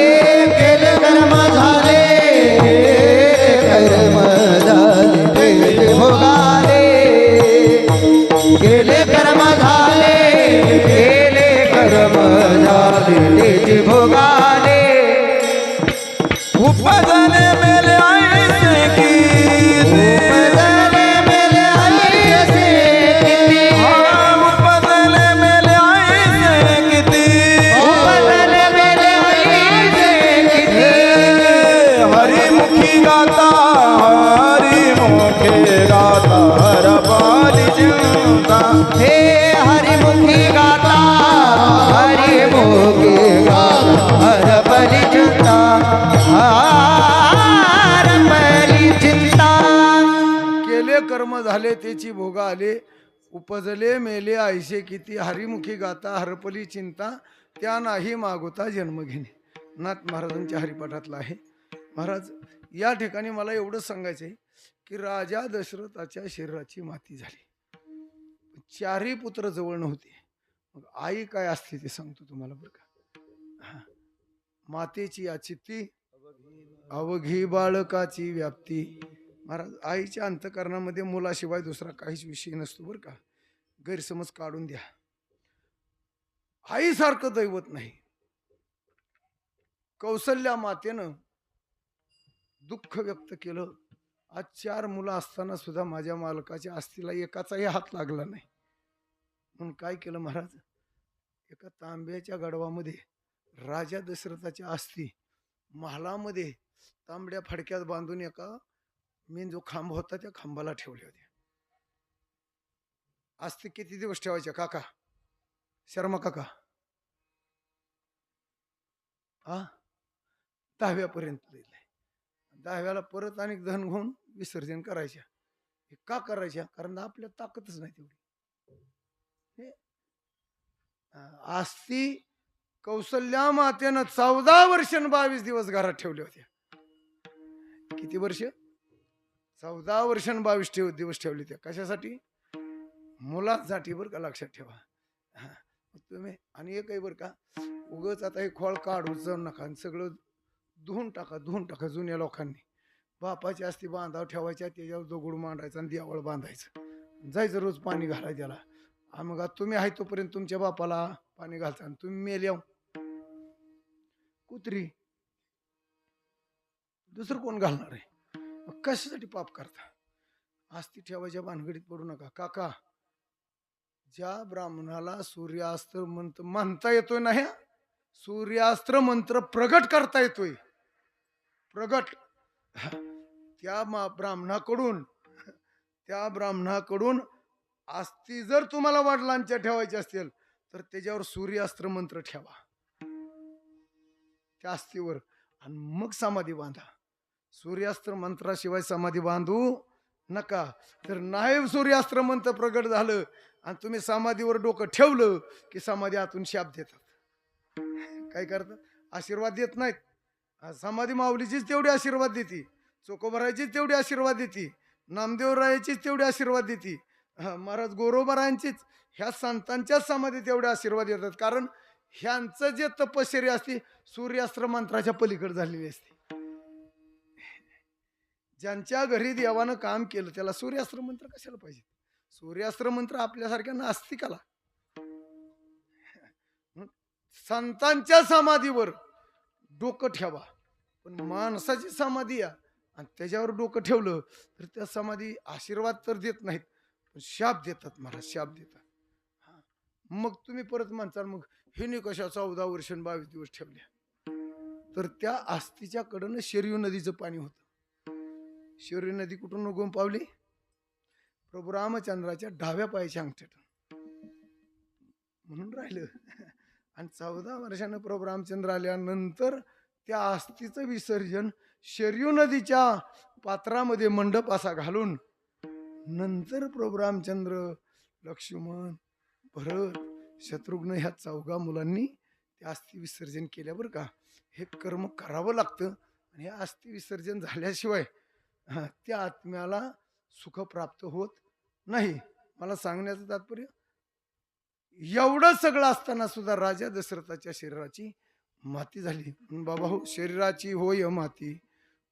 केले कर्म झाले, कर्म झाले ते भोगाले. केले कर्म झाले, केले कर्म झाले ते भोगाले. उपजले मेले ऐसे किती. उपजले मेले ऐसे किती. उपजले मेले ऐसे किती. उपजले मेले ऐसे किती. हरिमुखी गाता, हरिमुखे गाता हर बाली जिंदा. हे हरिमुखी गाता, हरिमुखी गाता हर बली चिंता, हर बली चिंता. केले कर्म झाले त्याची भोगा आले. उपजले मेले ऐसे किती. हरिमुखी गाता हरपली चिंता, त्या नाही मागोता जन्म घेणे. नाथ महाराजांच्या हरिपाठातला आहे. महाराज या ठिकाणी मला एवढंच सांगायचं आहे की राजा दशरथाच्या शरीराची माती झाली, 4ही पुत्र जवळ नव्हते. मग आई काय असते ते सांगतो तुम्हाला बरं का. मातेची आचित्ती, अवघी बाळकाची व्याप्ती. महाराज आईच्या अंतकरणामध्ये मुलाशिवाय दुसरा काहीच विषय नसतो बरं का. गैरसमज काढून द्या. आईसारखं दैवत नाही. कौसल्या मातेनं दुःख व्यक्त केलं. आज 4 मुलं असताना सुद्धा माझ्या मालकाच्या आस्तीला एकाचाही हात लागला नाही. म्हणून काय केलं महाराज, एका तांब्याच्या गडवामध्ये राजा दशरथाच्या आस्ती महालामध्ये तांबड्या फडक्यात बांधून एका मेन जो खांब होता त्या खांबाला ठेवले होते. आस्ती किती दिवस ठेवायच्या काका, शर्मा काका? 10व्यापर्यंत लिहिलंय. 10व्याला परत अनेक धन घेऊन विसर्जन करायच्या. हे का करायच्या? कारण आपल्या ताकदच नाही तेवढी. आस्ती कौसल्या मातेनं 14 वर्ष आणि 22 दिवस घरात ठेवल्या होत्या. किती वर्ष? 14 वर्ष आणि 22 दिवस ठेवले. त्या कशासाठी? मुलांसाठी बरं का, लक्षात ठेवा. तुम्ही आणि एकही बरं का, उगच आता हे खोळ काढू जाऊ नका आणि सगळं धुवून टाका जुन्या लोकांनी. बापाची असती बांधाव ठेवायच्या, त्याच्यावर दगड मांडायचा आणि देवळ बांधायचं, जायचं रोज पाणी घालाय त्याला. मग तुम्ही आहे तोपर्यंत तुमच्या बापाला पाणी घालता आणि तुम्ही मेल्या कुत्री दुसरं कोण घालणार आहे? मग कशासाठी पाप करता? आस्ती ठेवायच्या भानगडीत पडू नका. काका, ज्या ब्राह्मणाला सूर्यास्त्र मंत्र म्हणता येतोय ना, ह्या सूर्यास्त्र मंत्र प्रगट करता येतोय, प्रगट, त्या ब्राह्मणाकडून आस्ती जर तुम्हाला वडिलांच्या ठेवायची असतील तर त्याच्यावर सूर्यास्त्र मंत्र ठेवा त्या आस्तीवर, आणि मग समाधी बांधा. सूर्यास्त्र मंत्राशिवाय समाधी बांधू नका. तर नाही सूर्यास्त्र मंत्र प्रगट झालं आणि तुम्ही समाधीवर डोकं ठेवलं की समाधी आतून शाप देतात. काय करतात? आशीर्वाद देत नाहीत. समाधी माऊलीचीच तेवढी आशीर्वाद देते, चोकोबरायचीच तेवढी आशीर्वाद देते, नामदेवरायाचीच तेवढी आशीर्वाद देते, महाराज गोरोबारायांचीच, ह्या संतांच्याच समाधी तेवढे आशीर्वाद देतात. कारण ह्यांचं जे तपश्चर्या असते सूर्यास्त्र मंत्राच्या पलीकडे झालेली असते. ज्यांच्या घरी देवानं काम केलं त्याला सूर्यास्त्र मंत्र कशाला पाहिजे? सूर्यास्त्र मंत्र आपल्यासारख्या नास्तिकाला. संतांच्या समाधीवर डोकं ठेवा, पण माणसाची समाधी आहे आणि त्याच्यावर डोकं ठेवलं तर त्या समाधी आशीर्वाद तर देत नाहीत, पण शाप देतात. महाराज शाप देतात. मग तुम्ही परत म्हणताल मग हे कशा 14 वर्ष 22 दिवस ठेवल्या? तर त्या आस्तीच्या कडनं शरयू नदीचं पाणी होतं. शरयू नदी कुठून उगवून पावली? प्रभू रामचंद्राच्या डाव्या पायाच्या अंगठ्यातून म्हणून राहिलं. आणि 14 वर्षानं प्रभू रामचंद्र आल्यानंतर त्या आस्तीचं विसर्जन शरयू नदीच्या पात्रामध्ये मंडप असा घालून नंतर प्रभू रामचंद्र, लक्ष्मण, भरत, शत्रुघ्न ह्या 4 मुलांनी त्या अस्थि विसर्जन केल्यावर का हे कर्म करावं लागतं. आणि हे अस्थि विसर्जन झाल्याशिवाय त्या आत्म्याला सुख प्राप्त होत नाही. मला सांगण्याचं तात्पर्य एवढं सगळं असताना सुद्धा राजा दशरथाच्या शरीराची माती झाली. बाबा हो, शरीराची होय माती,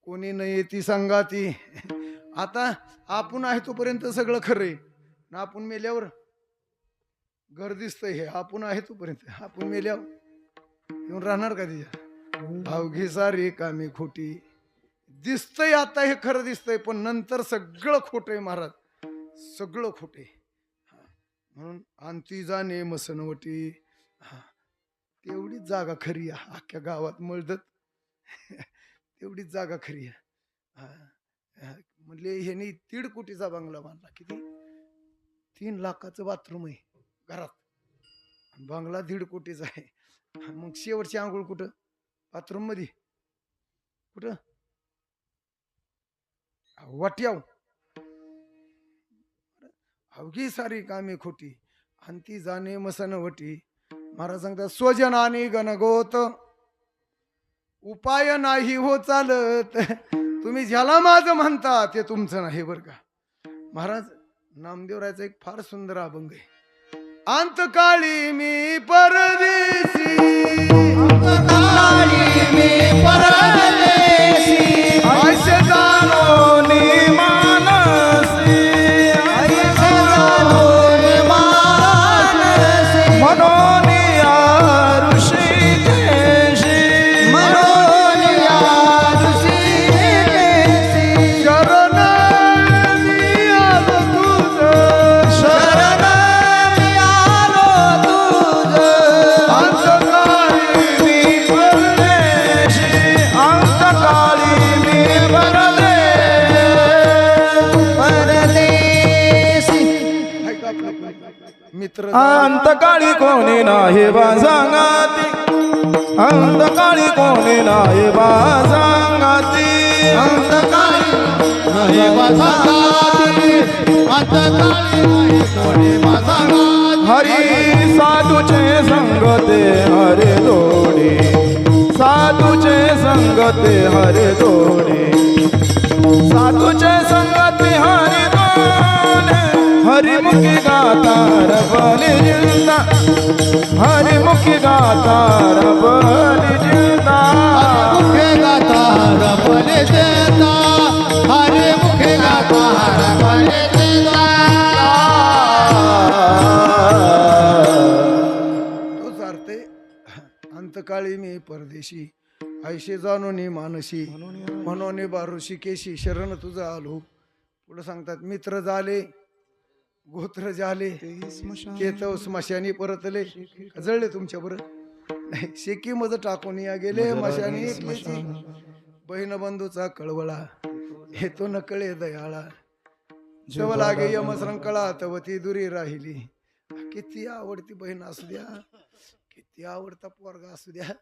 कोणी न येती संगाती. आता आपण आहे तोपर्यंत सगळं खरंय ना, आपण मेल्यावर घर दिसतंय हे आपण आहे तोपर्यंत. आपण मेल्यावर येऊन राहणार का तिच्या? अवघी सारी कामी खोटी. दिसतंय आता हे खरं दिसतंय, पण नंतर सगळं खोट आहे महाराज, सगळं खोटे. म्हणून अंती जाणे मसनवटी. तेवढीच जागा खरी आहे अख्ख्या गावात मळदत, तेवढीच जागा खरी आहे. म्हणजे ह्यानी 1.5 कोटीचा बंगला बांधला. किती? 3 लाखाचं बाथरूम आहे घरात, बंगला 1.5 कोटीचा आहे. मग शेवटची आंघोळ कुठं? बाथरूम मध्ये. कुठं? वाट्याव. अवघी सारी कामे खोटी, अंती जाणे मसनवटी. महाराज सांगतात स्वजनानी गणगोत, उपाय नाही हो चालत. तुम्ही ज्याला माझं म्हणता ते तुमचं नाही बरं का. महाराज नामदेवरायचा एक फार सुंदर अभंग आहे. अंतकाळी मी परदेशी, अंतकाळी मी परदेशी, ऐसे जाणोनी मानसी, ऐसे जाणोनी मानसी, मनोनिया ऋषिकेशी, मनोनिया ऋषिकेशी. शरण मी आलो तुझं, शरण मी आलो तुझं. अंतकाळी मी परदेशी, अंतकाळी मी परदेशी. मित्र अंतकाळी कोणी नाही बाजांगाती, अंतकाळी कोणी नाही बाजांगाती, अंतकाळी नाही वासागाती, अंतकाळी नाही कोणी वासागाती. हरी साधूचे संगते हरे दोडे, साधूचे संगते हरे दोडे, साधूचे संगते हरे दोडे. हरिमुखी गाता रबली जिंदा, हरिमुखी गाता रबली जिंदा. मुखे गाता रबले देता, हरे मुखे गाता रबले देता. तोच अर्थ आहे. अंतकाळी मी परदेशी, ऐशे जाणोनी मानसी, म्हणून बारुषिकेशी. शरण तुझा आलो पुढे सांगतात मित्र झाले गोत्र झाले केतव स्मशानी परतले जळले तुमच्या बरोबर नाही शेकी मज टाकून या गेले मशानी बहीण बंधूचा कळवळा हेतो न कळे दयाळा जव लागे यमसरंकळा तव ती दुरी राहिली. किती आवडती बहीण असू द्या किती आवडता पोरगा असू द्या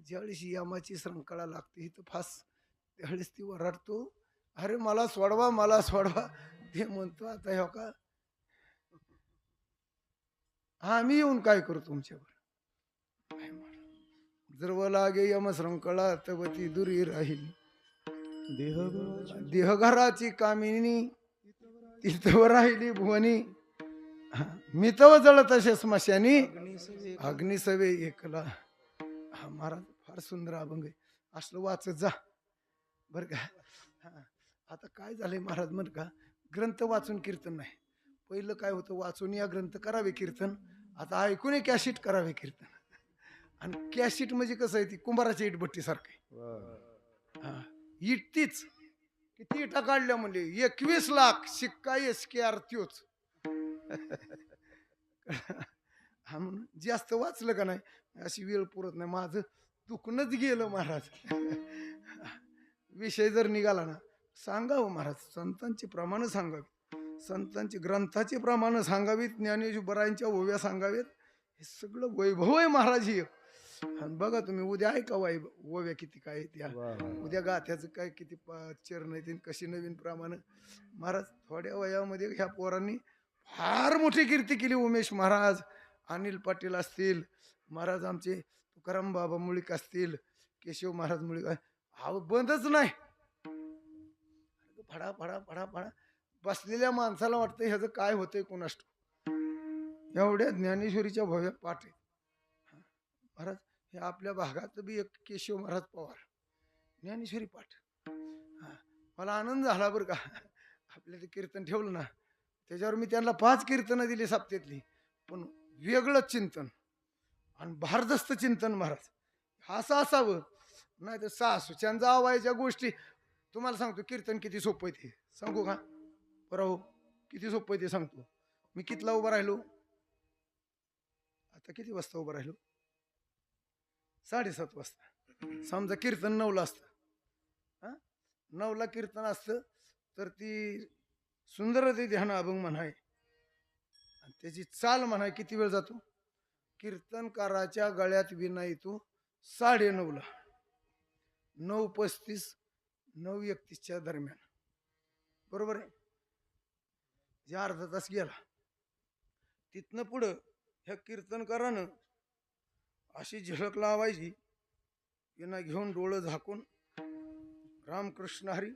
ज्यावेळेस यमाची श्रंखळा लागते इथं फास त्यावेळेस ती वरडतो अरे मला सोडवा ते म्हणतो आता हो का आम्ही येऊन काय करू तुमच्यावर जर व लागे यमसरंखळा तव ती दुरी राहिली. देहघराची कामिनी तिथं राहिली भुवनी मी तव जळत असे स्मशानी अग्निसवे एकला. हा महाराज फार सुंदर अभंग आहे असलं वाचत जा बर का. आता काय झालंय महाराज म्हण का ग्रंथ वाचून कीर्तन नाही. पहिलं काय होतं वाचून या ग्रंथ करावे कीर्तन आता ऐकून कॅशिट करावे कीर्तन. आणि कॅशिट म्हणजे कसं आहे ती कुंभाराच्या इटभट्टी सारखं इट तीच किती इटा काढल्या म्हणजे 21 लाख शिक्का SKR त्योच. हा म्हणून जास्त वाचलं का नाही अशी वेळ पुरत नाही माझं दुखणंच गेलं महाराज. विषय जर निघाला ना सांगावं महाराज संतांची प्रमाण सांगावी संतांची ग्रंथाची प्रमाण सांगावीत ज्ञानेश्वरांच्या ओव्या सांगावेत हे सगळं वैभव आहे महाराज. हे आणि बघा तुम्ही उद्या ऐका ओव्या किती काय त्या उद्या गाथ्याचं काय किती चरण येतील कशी नवीन प्रमाण. महाराज थोड्या वयामध्ये ह्या पोरांनी फार मोठी कीर्ती केली. उमेश महाराज अनिल पाटील असतील महाराज आमचे तुकाराम बाबा मुळीक असतील केशव महाराज मुळीक हा बंदच नाही फडा फडा फडा फडा बसलेल्या माणसाला वाटतं ह्याचं काय होतंय कोणास एवढ्या ज्ञानेश्वरीच्या भव्य पाठ आहे महाराज. हे आपल्या भागात बी एक केशव महाराज पवार ज्ञानेश्वरी पाठ. मला आनंद झाला बरं का आपल्या ते कीर्तन ठेवलं ना त्याच्यावर मी त्यांना 5 कीर्तनं दिली सप्त्यातली पण वेगळं चिंतन आणि भारदस्त चिंतन महाराज असं असावं. नाही तर सासूच्या जावायच्या गोष्टी तुम्हाला सांगतो कीर्तन किती सोपं आहे ते सांगू का बरं हो किती सोपं आहे ते सांगतो. मी कितला उभा राहिलो आता किती वाजता उभा राहिलो 7:30 वाजता. समजा कीर्तन 9ला असतं 9ला कीर्तन असतं तर ती सुंदर ते ध्यान अभंग म्हणाय आणि त्याची चाल म्हणाय किती वेळ जातो. कीर्तनकाराच्या गळ्यात विना येतो 9:30ला 9:35 9:31च्या दरम्यान बरोबर आहे. जे अर्धा तास गेला तिथनं पुढं ह्या कीर्तनकारानं अशी झलक लावायची यांना घेऊन डोळं झाकून रामकृष्ण हरी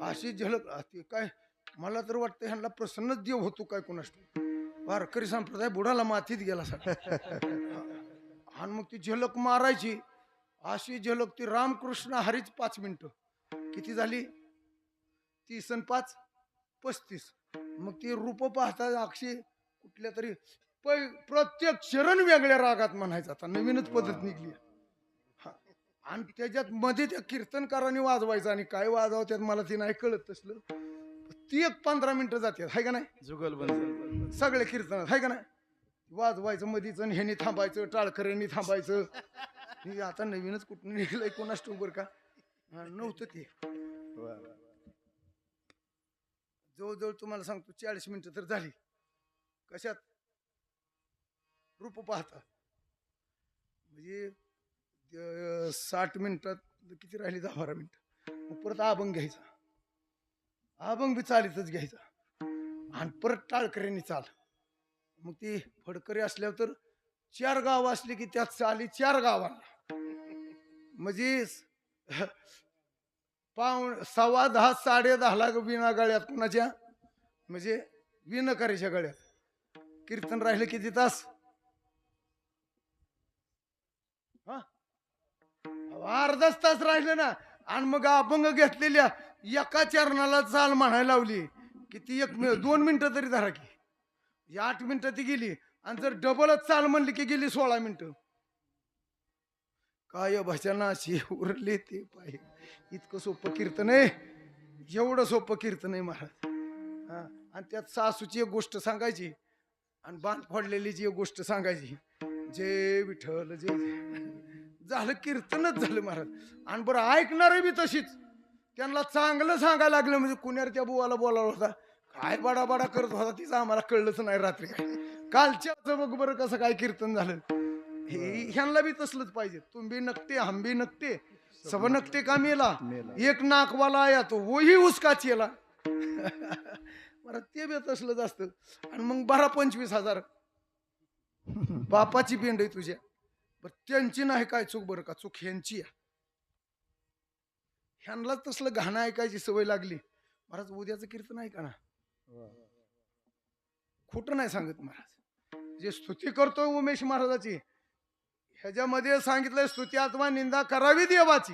अशी झलक ते काय मला तर वाटतं ह्यांना प्रसन्नच देव होतो काय कोणास वारकरी संप्रदाय बुडाला मातीत गेला आणि मग ती झलक मारायची अशी झलक ती रामकृष्ण हरीच 5 मिनिटं किती झाली 30 आणि 5 35 मग ती रूप पाहता अक्षी कुठल्या तरी प्रत्येक चरण वेगळ्या रागात म्हणायचं आता नवीनच पद्धत निघली आणि त्याच्यात मध्ये त्या कीर्तनकारांनी वाजवायचं आणि काय वाजवत्यात मला ती नाही कळत तसलं ती एक 15 मिनिटं जातात हाय का नाही जुगलबंद सगळे कीर्तन हाय का नाही वाजवायचं मधीच आणि ह्यांनी थांबायचं टाळकऱ्यांनी थांबायचं हे आता नवीनच कुठून निघलंय कोणास ठाऊक का नव्हतं ते जवळजवळ तुम्हाला सांगतो 40 मिनिटं तर झाली कशात रूप पाहता म्हणजे 60 मिनिटात किती राहिली 10-12 मिनिटं मग परत अभंग घ्यायचा अभंग बी चालीतच घ्यायचा आणि परत टाळकऱ्यांनी चाल मग ती फडकरी असल्यावर तर 4 गाव असली की त्यात चाली 4 गावांना म्हणजे 10:15 10:30 विना गळ्यात कुणाच्या म्हणजे विणकरीच्या गळ्यात कीर्तन राहिले किती तास अर्धाच तास राहिले ना आणि मग अभंग घेतलेल्या एका चरणाला चाल म्हणायला लावली किती 2 मिनिटं तरी धरा की 8 मिनिटं ती गेली आणि जर डबलच चाल म्हणली की गेली 16 मिनिटं काय भजनाशी उरले ते पाहिजे इतकं सोपं कीर्तन आहे एवढं सोपं कीर्तन आहे महाराज हा, आणि त्यात सासूची एक गोष्ट सांगायची आणि बांध फोडलेली जी एक गोष्ट सांगायची. जय विठ्ठल जय जय. झालं कीर्तनच झालं महाराज. आणि बरं ऐकणार बी तशीच. त्यांना चांगलं सांगायला लागलं म्हणजे कुण्यार त्या बुवाला बोलावला होता. काय बडा बडा करत होता तिचं आम्हाला कळलंच नाही रात्री. कालच्या बघ बरं कसं काय कीर्तन झालं. ह्यांना बी तसलंच पाहिजे. तुम बी नकटे हम बी नकटे सब नकटे का मेला एक नाकवाला आया तो वही उसका चेला. बरं ते बी तसलंच असतं. आणि मग 12-25,000 बापाची पेंड आहे तुझ्या. बरं त्यांची नाही काय चूक बरं का, चूक ह्यांची आहे. ह्यांना तसलं गाणं ऐकायची सवय लागली. महाराज उद्याचं कीर्तन ऐका ना, खोटं नाही सांगत महाराज. जे स्तुती करतोय उमेश महाराजाची ह्याच्यामध्ये सांगितलंय स्तुती अथवा निंदा करावी देवाची.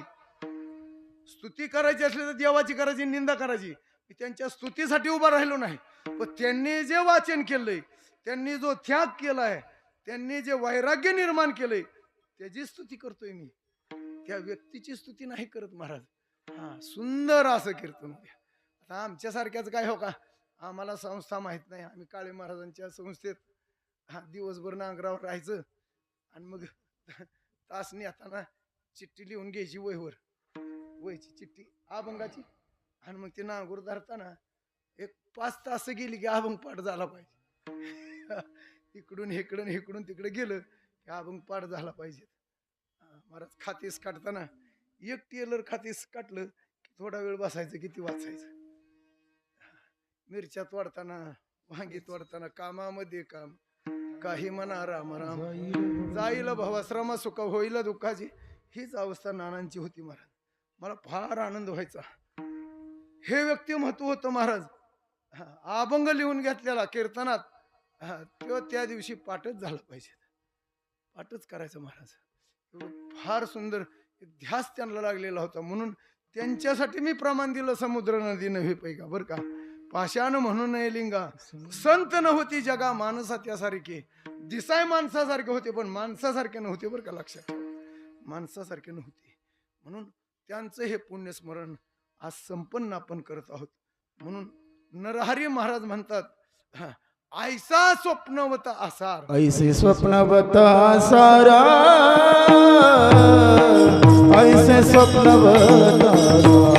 स्तुती करायची असली तर देवाची करायची, निंदा करायची. मी त्यांच्या स्तुतीसाठी उभा राहिलो नाही, पण त्यांनी जे वाचन केलंय, त्यांनी जो त्याग केलाय, त्यांनी जे वैराग्य निर्माण केलंय त्याची स्तुती करतोय मी. त्या व्यक्तीची स्तुती नाही करत महाराज. हा सुंदर असं कीर्तन होत्या. आता आमच्यासारख्याच काय हो का, आम्हाला संस्था माहित नाही. आम्ही काळे महाराजांच्या संस्थेत दिवसभर नांगरावर राहायचं आणि मग तासनी आता चिठ्ठी लिहून घ्यायची वहीवर, वहीची चिठ्ठी अभंगाची. आणि मग ते नांगूर धरताना एक 5 तास गेली की अभंग पाठ झाला पाहिजे. इकडून इकडून इकडून तिकडे गेलं की अभंग पाठ झाला पाहिजे. महाराज खातीस काढताना एक टेलर खातीस काटलं की थोडा वेळ बसायचं, किती वाचायचं. मिरच्या तोडताना, वांगी तोडताना, कामामध्ये काम, काही म्हणा राम राम, जाईल भवश्रम सुख होईल दुःखाची. हीच अवस्था नानांची होती महाराज. मला फार आनंद व्हायचा. हे व्यक्तिमत्व होतं महाराज. अभंग लिहून घेतलेला कीर्तनात तो त्या दिवशी पाठच झाला पाहिजे, पाठच करायचं महाराज. फार सुंदर ध्यास त्यांना लागलेला होता. म्हणून त्यांच्यासाठी मी प्रमाण दिलं, समुद्र नदी नव्हे पैका बरं का. पाषाण म्हणून नये लिंगा, संत नव्हती जगा माणसा त्यासारखे. दिसाय माणसासारखे होते पण माणसासारखे नव्हते बरं का, लक्षात ठेवा, माणसासारखे नव्हते. म्हणून त्यांचं हे पुण्यस्मरण आज संपन्न आपण करत आहोत. म्हणून नरहरी महाराज म्हणतात, ऐसा स्वप्नवत आसार, ऐसे स्वप्नवत आसारा, ऐसे स्वप्नवत आसार.